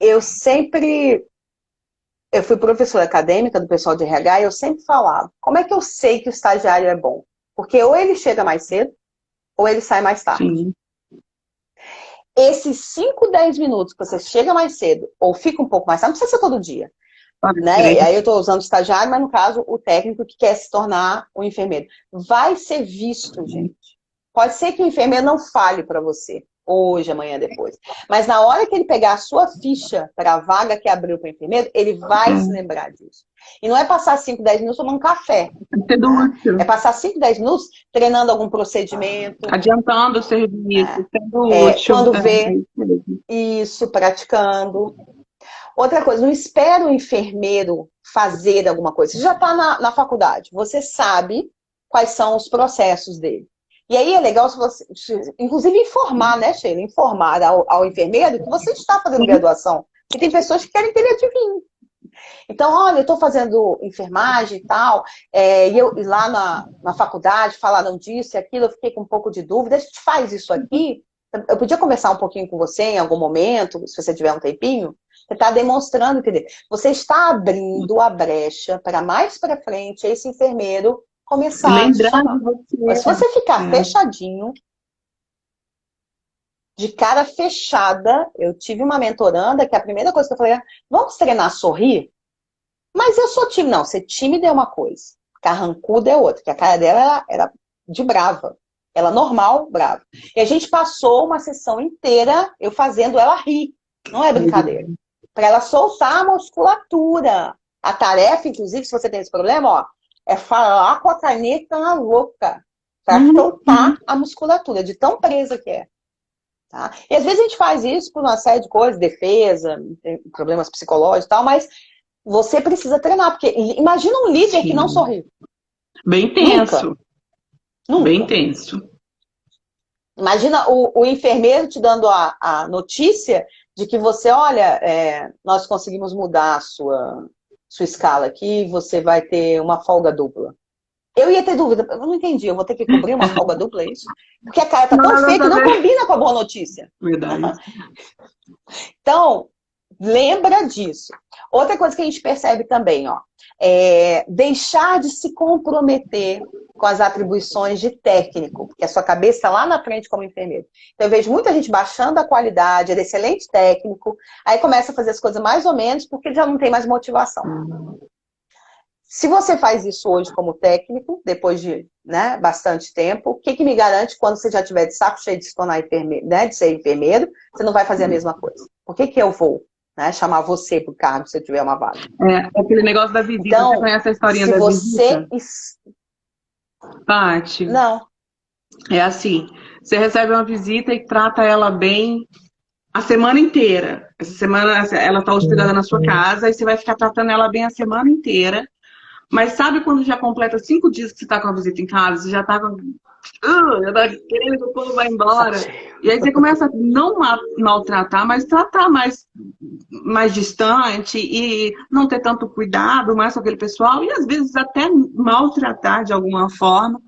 Eu fui professora acadêmica do pessoal de RH e eu sempre falava, como é que eu sei que o estagiário é bom? Porque ou ele chega mais cedo, ou ele sai mais tarde. Sim. Esses 5, 10 minutos que você chega mais cedo, ou fica um pouco mais tarde, não precisa ser todo dia, Pode né? E crer. aí eu estou usando o estagiário, mas no caso, o técnico que quer se tornar um enfermeiro. Vai ser visto, gente. Pode ser que o enfermeiro não fale para você, hoje, amanhã, depois. Mas na hora que ele pegar a sua ficha para a vaga que abriu para o enfermeiro, ele vai se lembrar disso. E não é passar 5, 10 minutos tomando café. Tem que ser útil. É passar 5, 10 minutos treinando algum procedimento. Adiantando o serviço, sendo útil. Quando vê isso, praticando. Outra coisa, não espera o enfermeiro fazer alguma coisa. Você já está na faculdade, você sabe quais são os processos dele. E aí é legal, se você, inclusive, informar, né, Sheila? Informar ao enfermeiro que você está fazendo graduação. Porque tem pessoas que querem que ele adivinhe. Então, olha, eu estou fazendo enfermagem e tal, e lá na faculdade falaram disso e aquilo, eu fiquei com um pouco de dúvida. A gente faz isso aqui. Eu podia conversar um pouquinho com você em algum momento, se você tiver um tempinho. Você está demonstrando, entendeu? Você está abrindo a brecha para mais para frente esse enfermeiro começar a te chamar. Mas se você ficar fechadinho, de cara fechada, eu tive uma mentoranda que a primeira coisa que eu falei é, vamos treinar a sorrir? Mas eu sou tímida. Não, ser tímida é uma coisa, carrancuda é outra, que a cara dela era de brava. Ela normal, brava. E a gente passou uma sessão inteira eu fazendo ela rir. Não é brincadeira. Para ela soltar a musculatura. A tarefa, inclusive, se você tem esse problema, ó, é falar com a caneta na boca. Para soltar a musculatura, de tão presa que é. Tá? E às vezes a gente faz isso por uma série de coisas, defesa, problemas psicológicos e tal, mas você precisa treinar. Porque imagina um líder que não sorri. Bem tenso. Nunca. Bem tenso. Imagina o enfermeiro te dando a notícia de que você, olha, nós conseguimos mudar a sua escala aqui, você vai ter uma folga dupla. Eu ia ter dúvida, eu não entendi, eu vou ter que cobrir uma folga dupla, é isso? Porque a cara tá tão feia que não combina com a boa notícia. Verdade. Então, lembra disso. Outra coisa que a gente percebe também, ó, é deixar de se comprometer com as atribuições de técnico, porque a sua cabeça está lá na frente como enfermeiro. Então, eu vejo muita gente baixando a qualidade, é de excelente técnico, aí começa a fazer as coisas mais ou menos porque já não tem mais motivação. Se você faz isso hoje como técnico, depois de bastante tempo, o que me garante quando você já tiver de saco cheio de se tornar enfermeiro, de ser enfermeiro, você não vai fazer a mesma coisa? Por que eu vou chamar você para o cargo se eu tiver uma vaga? Aquele negócio da visita, então, você conhece a historinha da visita? Paty, não. É assim, você recebe uma visita e trata ela bem a semana inteira. Essa semana ela está hospedada na sua casa e você vai ficar tratando ela bem a semana inteira. Mas sabe quando já completa 5 dias que você está com a visita em casa, você já está já tá querendo que o povo vá embora. E aí você começa a não maltratar, mas tratar mais distante e não ter tanto cuidado mais com aquele pessoal e às vezes até maltratar de alguma forma.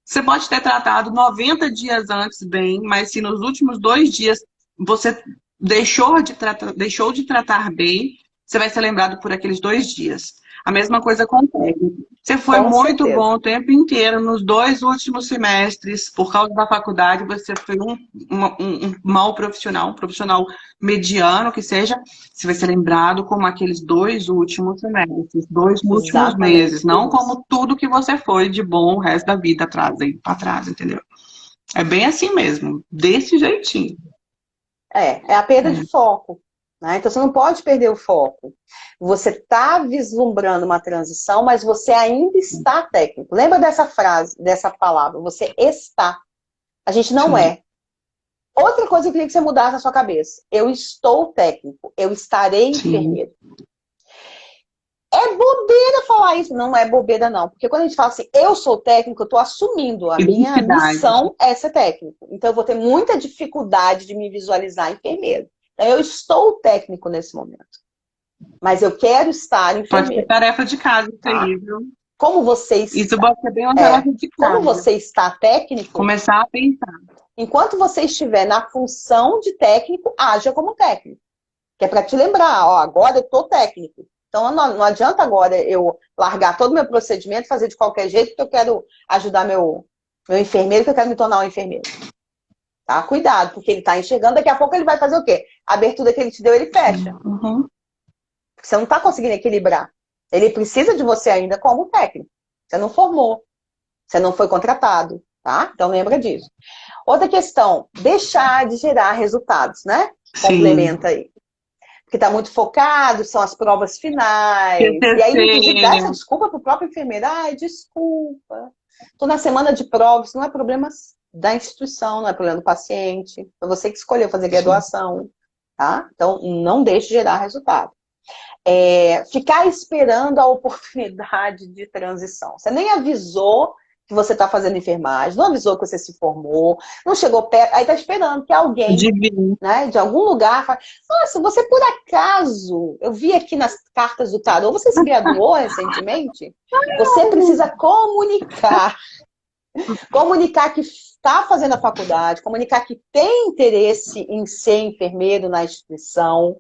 Você pode ter tratado 90 dias antes bem, mas se nos últimos 2 dias você deixou de tratar bem, você vai ser lembrado por aqueles 2 dias. A mesma coisa com o técnico. Você foi muito bom o tempo inteiro, nos 2 últimos semestres, por causa da faculdade, você foi um mau profissional, um profissional mediano, que seja, você vai ser lembrado como aqueles 2 últimos semestres, 2 últimos meses, não como tudo que você foi de bom o resto da vida para trás, entendeu? É bem assim mesmo, desse jeitinho. É a perda de foco. Então, você não pode perder o foco. Você está vislumbrando uma transição, mas você ainda está técnico. Lembra dessa frase, dessa palavra? Você está. A gente não é. Outra coisa que eu queria que você mudasse na sua cabeça. Eu estou técnico. Eu estarei enfermeiro. É bobeira falar isso. Não é bobeira, não. Porque quando a gente fala assim, eu sou técnico, eu estou assumindo. A minha missão é ser técnico. Então, eu vou ter muita dificuldade de me visualizar enfermeiro. Então, eu estou técnico nesse momento. Mas eu quero estar enfermeiro. Pode ter tarefa de casa, isso aí, viu? Como você está... Isso pode ser bem uma tarefa de casa. Como você está técnico... Começar a pensar. Enquanto você estiver na função de técnico, haja como técnico. Que é para te lembrar, ó, agora eu estou técnico. Então, não adianta agora eu largar todo o meu procedimento, fazer de qualquer jeito, porque eu quero ajudar meu Meu enfermeiro que eu quero me tornar um enfermeiro. Tá? Cuidado, porque ele está enxergando, daqui a pouco ele vai fazer o quê? A abertura que ele te deu, ele fecha. Uhum. Você não está conseguindo equilibrar. Ele precisa de você ainda como técnico. Você não formou. Você não foi contratado. Tá? Então lembra disso. Outra questão, deixar de gerar resultados, né? Sim. Complementa aí. Porque está muito focado, são as provas finais. E aí, inclusive, dá essa TCC. desculpa para o próprio enfermeiro. Ai, desculpa. Estou na semana de provas, não é problema da instituição, não é problema do paciente. Foi você que escolheu fazer graduação. Tá? Então, não deixe de gerar resultado. Ficar esperando a oportunidade de transição. Você nem avisou que você está fazendo enfermagem, não avisou que você se formou, não chegou perto, aí está esperando que alguém, Divino. né, de algum lugar fale, nossa, você por acaso, eu vi aqui nas cartas do tarô, você se graduou recentemente? Você precisa comunicar que está fazendo a faculdade, comunicar que tem interesse em ser enfermeiro na instituição,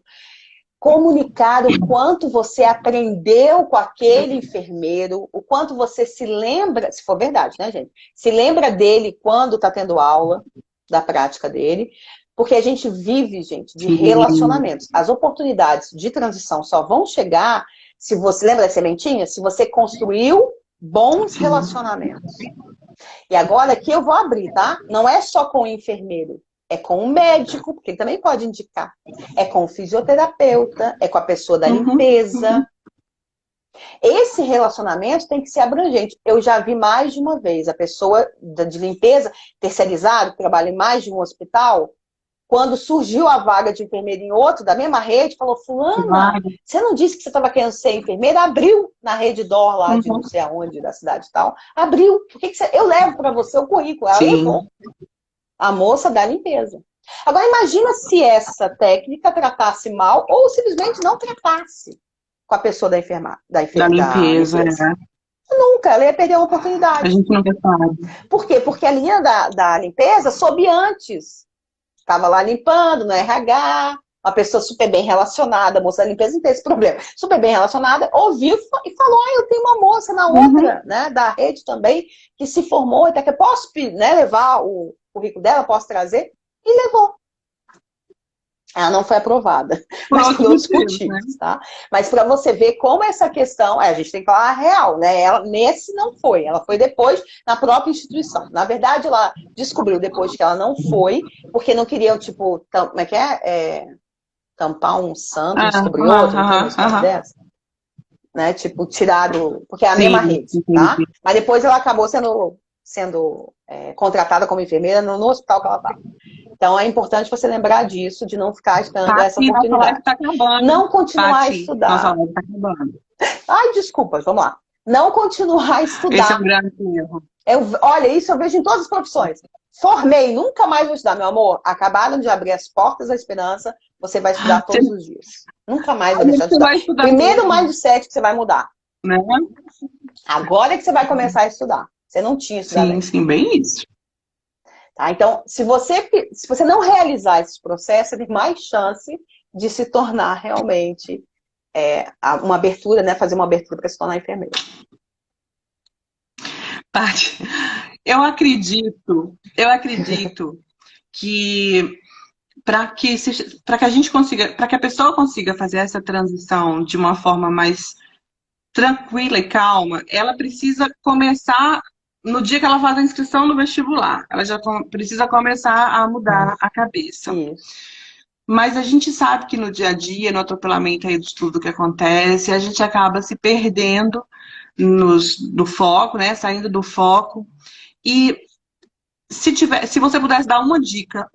comunicar o quanto você aprendeu com aquele enfermeiro, o quanto você se lembra, se for verdade, né, gente? Se lembra dele quando está tendo aula, da prática dele, porque a gente vive, gente, de Sim. relacionamentos. As oportunidades de transição só vão chegar se você, lembra da sementinha? Se você construiu bons Sim. relacionamentos. E agora aqui eu vou abrir, tá? Não é só com o enfermeiro. É com o médico, porque ele também pode indicar. É com o fisioterapeuta, é com a pessoa da Uhum. limpeza. Esse relacionamento tem que ser abrangente. Eu já vi mais de uma vez a pessoa de limpeza terceirizada, que trabalha em mais de um hospital, quando surgiu a vaga de enfermeira em outro, da mesma rede, falou, fulana, Vários. você não disse que você estava querendo ser enfermeira? Abriu na rede DOR lá de não Uhum. sei aonde, da cidade e tal. Abriu. Por que você... Eu levo para você o currículo. Ela Sim. levou. A moça da limpeza. Agora, imagina se essa técnica tratasse mal ou simplesmente não tratasse com a pessoa Da da limpeza, limpeza. é. Nunca, ela ia perder uma A oportunidade. gente nunca sabe. Por quê? Porque a linha da limpeza soube antes. Estava lá limpando no RH, uma pessoa super bem relacionada, a moça da limpeza não tem esse problema. Super bem relacionada, ouviu e falou, eu tenho uma moça na Uhum. outra, né, da rede também, que se formou, até que eu posso, né, levar o currículo dela, posso trazer? E levou. Ela não foi aprovada, Por mas por outros outros motivos, né? motivos, tá? Mas para você ver como essa questão, a gente tem que falar a real, né? Ela, nesse não foi, ela foi depois na própria instituição. Na verdade, ela descobriu depois que ela não foi, porque não queriam, tipo, como é que tampar um santo, Ah, descobrir outro, não tem uma aham, história aham. dessa? Né? Tipo, tirado, porque é a mesma Sim, rede, tá? entendi. Mas depois ela acabou sendo contratada como enfermeira no hospital que ela estava. Então é importante você lembrar disso, de não ficar esperando essa Pati, nossa live oportunidade. tá acabando. Não continuar a Pati, nossa estudar. live tá acabando. Ai, desculpa, vamos lá. Não continuar a Esse é um estudar. grande erro. Olha, isso eu vejo em todas as profissões. Formei, nunca mais vou estudar, meu amor. Acabaram de abrir as portas da esperança, você vai estudar todos os dias. Nunca mais vai deixar de Você estudar. vai estudar Primeiro mesmo, mindset que você vai mudar. né? Agora é que você vai começar a estudar. Você não tinha estudado Sim, ainda. sim, bem isso. Tá? Então, se você não realizar esses processos, você tem mais chance de se tornar realmente uma abertura, né? Fazer uma abertura para se tornar enfermeira. Tati, eu acredito que para que a gente consiga, para que a pessoa consiga fazer essa transição de uma forma mais tranquila e calma, ela precisa começar no dia que ela faz a inscrição no vestibular. Ela já precisa começar a mudar a cabeça. Isso. Mas a gente sabe que no dia a dia, no atropelamento aí de tudo que acontece, a gente acaba se perdendo do foco, né? Saindo do foco. E se você pudesse dar uma dica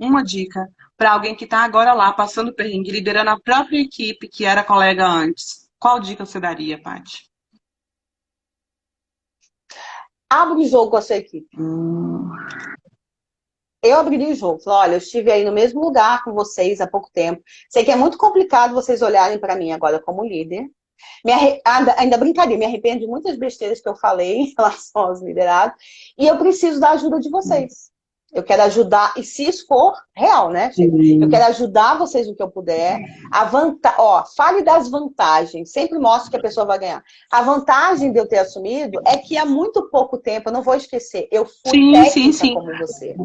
para alguém que está agora lá, passando perrengue, liderando a própria equipe que era colega antes, qual dica você daria, Paty? Abre o jogo com a sua equipe. Eu abriria o jogo. Falei, olha, eu estive aí no mesmo lugar com vocês há pouco tempo. Sei que é muito complicado vocês olharem para mim agora como líder. Ainda brincadeira, me arrependo de muitas besteiras que eu falei em relação aos liderados. E eu preciso da ajuda de vocês. Eu quero ajudar, e se isso for real, né, Sheila? Eu quero ajudar vocês no que eu puder. Fale das vantagens. Sempre mostro que a pessoa vai ganhar. A vantagem de eu ter assumido é que há muito pouco tempo, eu não vou esquecer, eu fui Sim, sim, técnica sim. como você.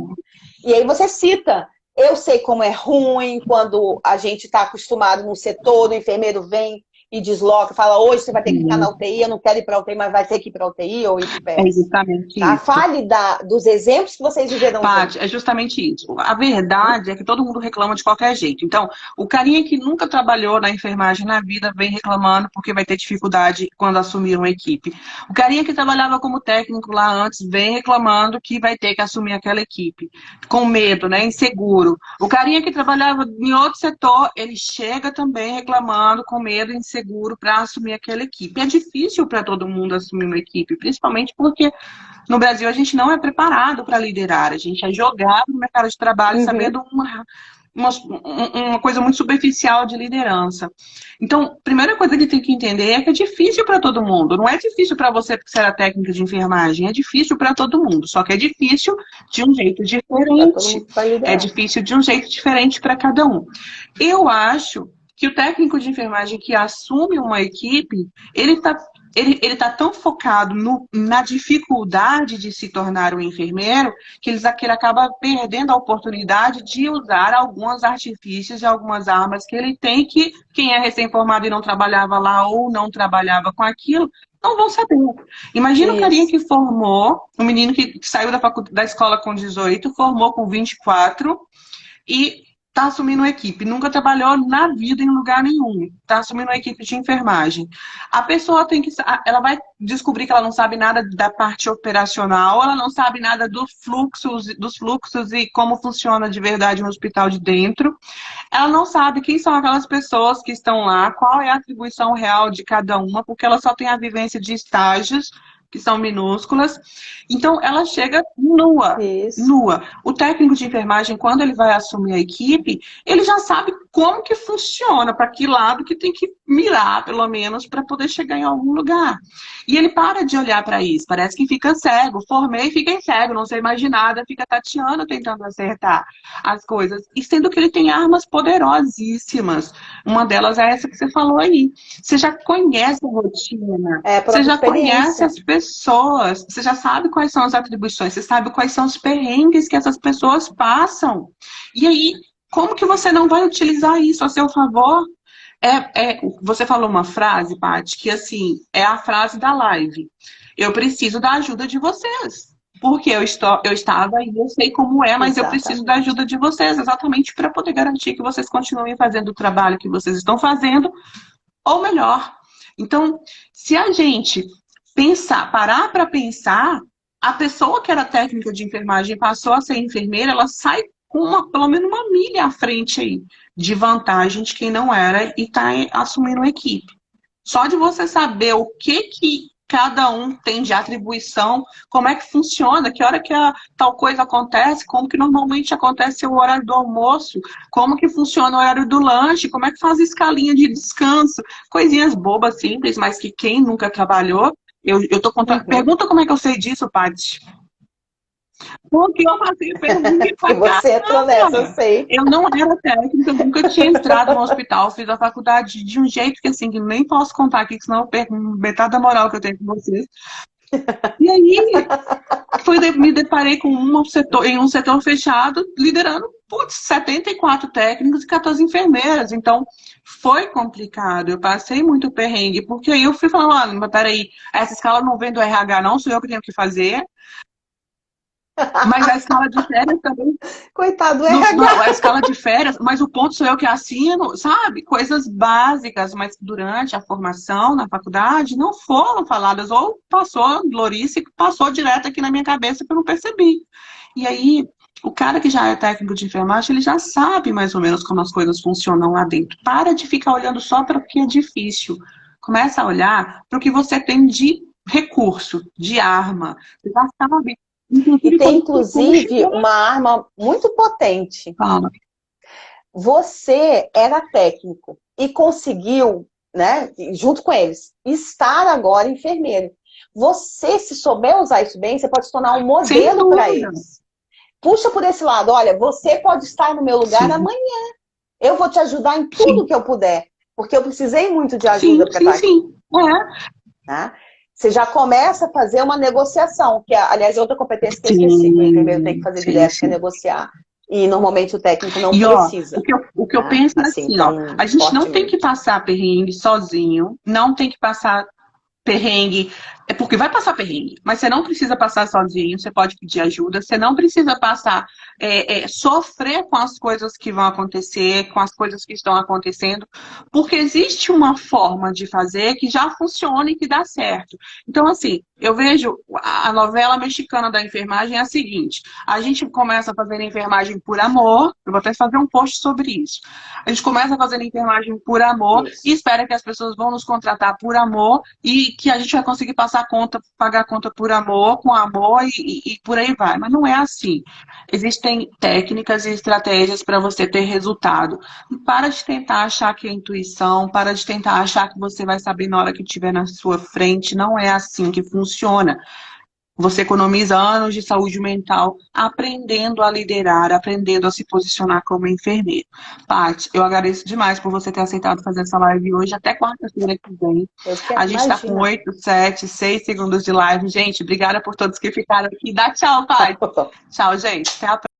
E aí você cita, eu sei como é ruim quando a gente está acostumado no setor, o enfermeiro vem e desloca, fala, hoje você vai ter que ficar na UTI, eu não quero ir para a UTI, mas vai ter que ir para a UTI ou ir para o É PS. justamente Tá? isso. Fale dos exemplos que vocês viveram Paty, juntos. é justamente isso. A verdade é que todo mundo reclama de qualquer jeito. Então, o carinha que nunca trabalhou na enfermagem na vida vem reclamando porque vai ter dificuldade quando assumir uma equipe. O carinha que trabalhava como técnico lá antes vem reclamando que vai ter que assumir aquela equipe, com medo, né, inseguro. O carinha que trabalhava em outro setor, ele chega também reclamando, com medo, inseguro para assumir aquela equipe. É difícil para todo mundo assumir uma equipe, principalmente porque no Brasil, a gente não é preparado para liderar, a gente é jogado no mercado de trabalho Uhum. sabendo uma coisa muito superficial de liderança. Então, a primeira coisa que tem que entender é que é difícil para todo mundo. Não é difícil para você porque você era técnica de enfermagem, é difícil para todo mundo. Só que é difícil de um jeito Para todo diferente. mundo que vai É liderar. difícil de um jeito diferente para cada um. Eu acho que o técnico de enfermagem que assume uma equipe, ele tá tão focado na dificuldade de se tornar um enfermeiro que ele acaba perdendo a oportunidade de usar alguns artifícios e algumas armas que ele tem que quem é recém-formado e não trabalhava lá ou não trabalhava com aquilo, não vão saber. Imagina o carinha Isso. que formou, um menino que saiu da escola com 18, formou com 24 e está assumindo uma equipe, nunca trabalhou na vida em lugar nenhum, está assumindo uma equipe de enfermagem. A pessoa ela vai descobrir que ela não sabe nada da parte operacional, ela não sabe nada dos fluxos e como funciona de verdade um hospital de dentro. Ela não sabe quem são aquelas pessoas que estão lá, qual é a atribuição real de cada uma, porque ela só tem a vivência de estágios que são minúsculas. Então, ela chega nua, Isso. nua. O técnico de enfermagem, quando ele vai assumir a equipe, ele já sabe como que funciona, para que lado que tem que mirar, pelo menos, para poder chegar em algum lugar. E ele para de olhar para isso, parece que fica cego. Formei e fiquei cego, não sei mais de nada, fica tateando, tentando acertar as coisas. E sendo que ele tem armas poderosíssimas. Uma delas é essa que você falou aí. Você já conhece a rotina, É, você própria já conhece experiência. as pessoas, você já sabe quais são as atribuições, você sabe quais são os perrengues que essas pessoas passam. E aí, como que você não vai utilizar isso a seu favor? Você falou uma frase, Paty, que assim, é a frase da live. Eu preciso da ajuda de vocês. Porque eu estava aí, eu sei como é, mas eu preciso da Exatamente. ajuda de vocês, exatamente para poder garantir que vocês continuem fazendo o trabalho que vocês estão fazendo, ou melhor. Então, se a gente parar para pensar, a pessoa que era técnica de enfermagem passou a ser enfermeira, ela sai com pelo menos uma milha à frente aí de vantagem de quem não era e está assumindo uma equipe. Só de você saber o que cada um tem de atribuição, como é que funciona, que hora que a tal coisa acontece, como que normalmente acontece o horário do almoço, como que funciona o horário do lanche, como é que faz a escalinha de descanso, coisinhas bobas, simples, mas que quem nunca trabalhou, eu tô contando. Uhum. Pergunta como é que eu sei disso, Paty. Porque eu passei perrengue Que pra você entrou nessa, eu caramba. sei. Eu não era técnica, eu nunca tinha entrado no hospital, fiz a faculdade de um jeito que assim, que nem posso contar aqui, que senão eu perco metade da moral que eu tenho com vocês. E aí, me deparei com em um setor fechado, liderando, 74 técnicos e 14 enfermeiras. Então, foi complicado. Eu passei muito perrengue, porque aí eu fui falando, mas peraí, essa escala não vem do RH, não, sou eu que tenho que fazer. Mas a escala de férias também. Coitado do Não, a RH. escala de férias, mas o ponto sou eu que assino, sabe? Coisas básicas, mas durante a formação na faculdade não foram faladas, ou passou, Lorice, passou direto aqui na minha cabeça que eu não percebi. E aí, o cara que já é técnico de enfermagem, ele já sabe mais ou menos como as coisas funcionam lá dentro. Para de ficar olhando só para o que é difícil. Começa a olhar para o que você tem de recurso, de arma. Você já sabe. E Inclusive, tem, quando o SUS inclusive, uma arma muito potente. fala. Você era técnico e conseguiu, né, junto com eles, estar agora enfermeiro. Você, se souber usar isso bem, você pode se tornar um Sem modelo para dúvida. eles. puxa por esse lado, olha, você pode estar no meu lugar Sim. amanhã. Eu vou te ajudar em tudo Sim. que eu puder, porque eu precisei muito de Sim, ajuda para sim, estar aqui. sim. É. Né? Você já começa a fazer uma negociação, que, aliás, é outra competência que eu esqueci, que o enfermeiro tem que Sim, fazer sim, direto, que é sim. negociar, e normalmente o técnico não E ó, precisa. o que eu Né? penso é Assim, assim, ó, tão a gente não tem que fortemente. passar perrengue sozinho, não tem que passar perrengue, é porque vai passar perrengue, mas você não precisa passar sozinho, você pode pedir ajuda, você não precisa passar, sofrer com as coisas que vão acontecer, com as coisas que estão acontecendo, porque existe uma forma de fazer que já funciona e que dá certo. Então, assim, eu vejo a novela mexicana da enfermagem é a seguinte: a gente começa fazendo enfermagem por amor, eu vou até fazer um post sobre isso. A gente começa fazendo enfermagem por amor e Isso. espera que as pessoas vão nos contratar por amor e que a gente vai conseguir passar a conta, pagar a conta por amor, com amor e por aí vai. Mas não é assim. Existem técnicas e estratégias para você ter resultado. Para de tentar achar que é intuição, para de tentar achar que você vai saber na hora que estiver na sua frente. Não é assim que funciona. Você economiza anos de saúde mental aprendendo a liderar, aprendendo a se posicionar como enfermeiro. Paty, eu agradeço demais por você ter aceitado fazer essa live hoje, até quarta-feira que vem. Eu que A gente está com imagina. 8, 7, 6 segundos de live. Gente, obrigada por todos que ficaram aqui. Dá tchau, Paty. Tchau, gente. Até a próxima.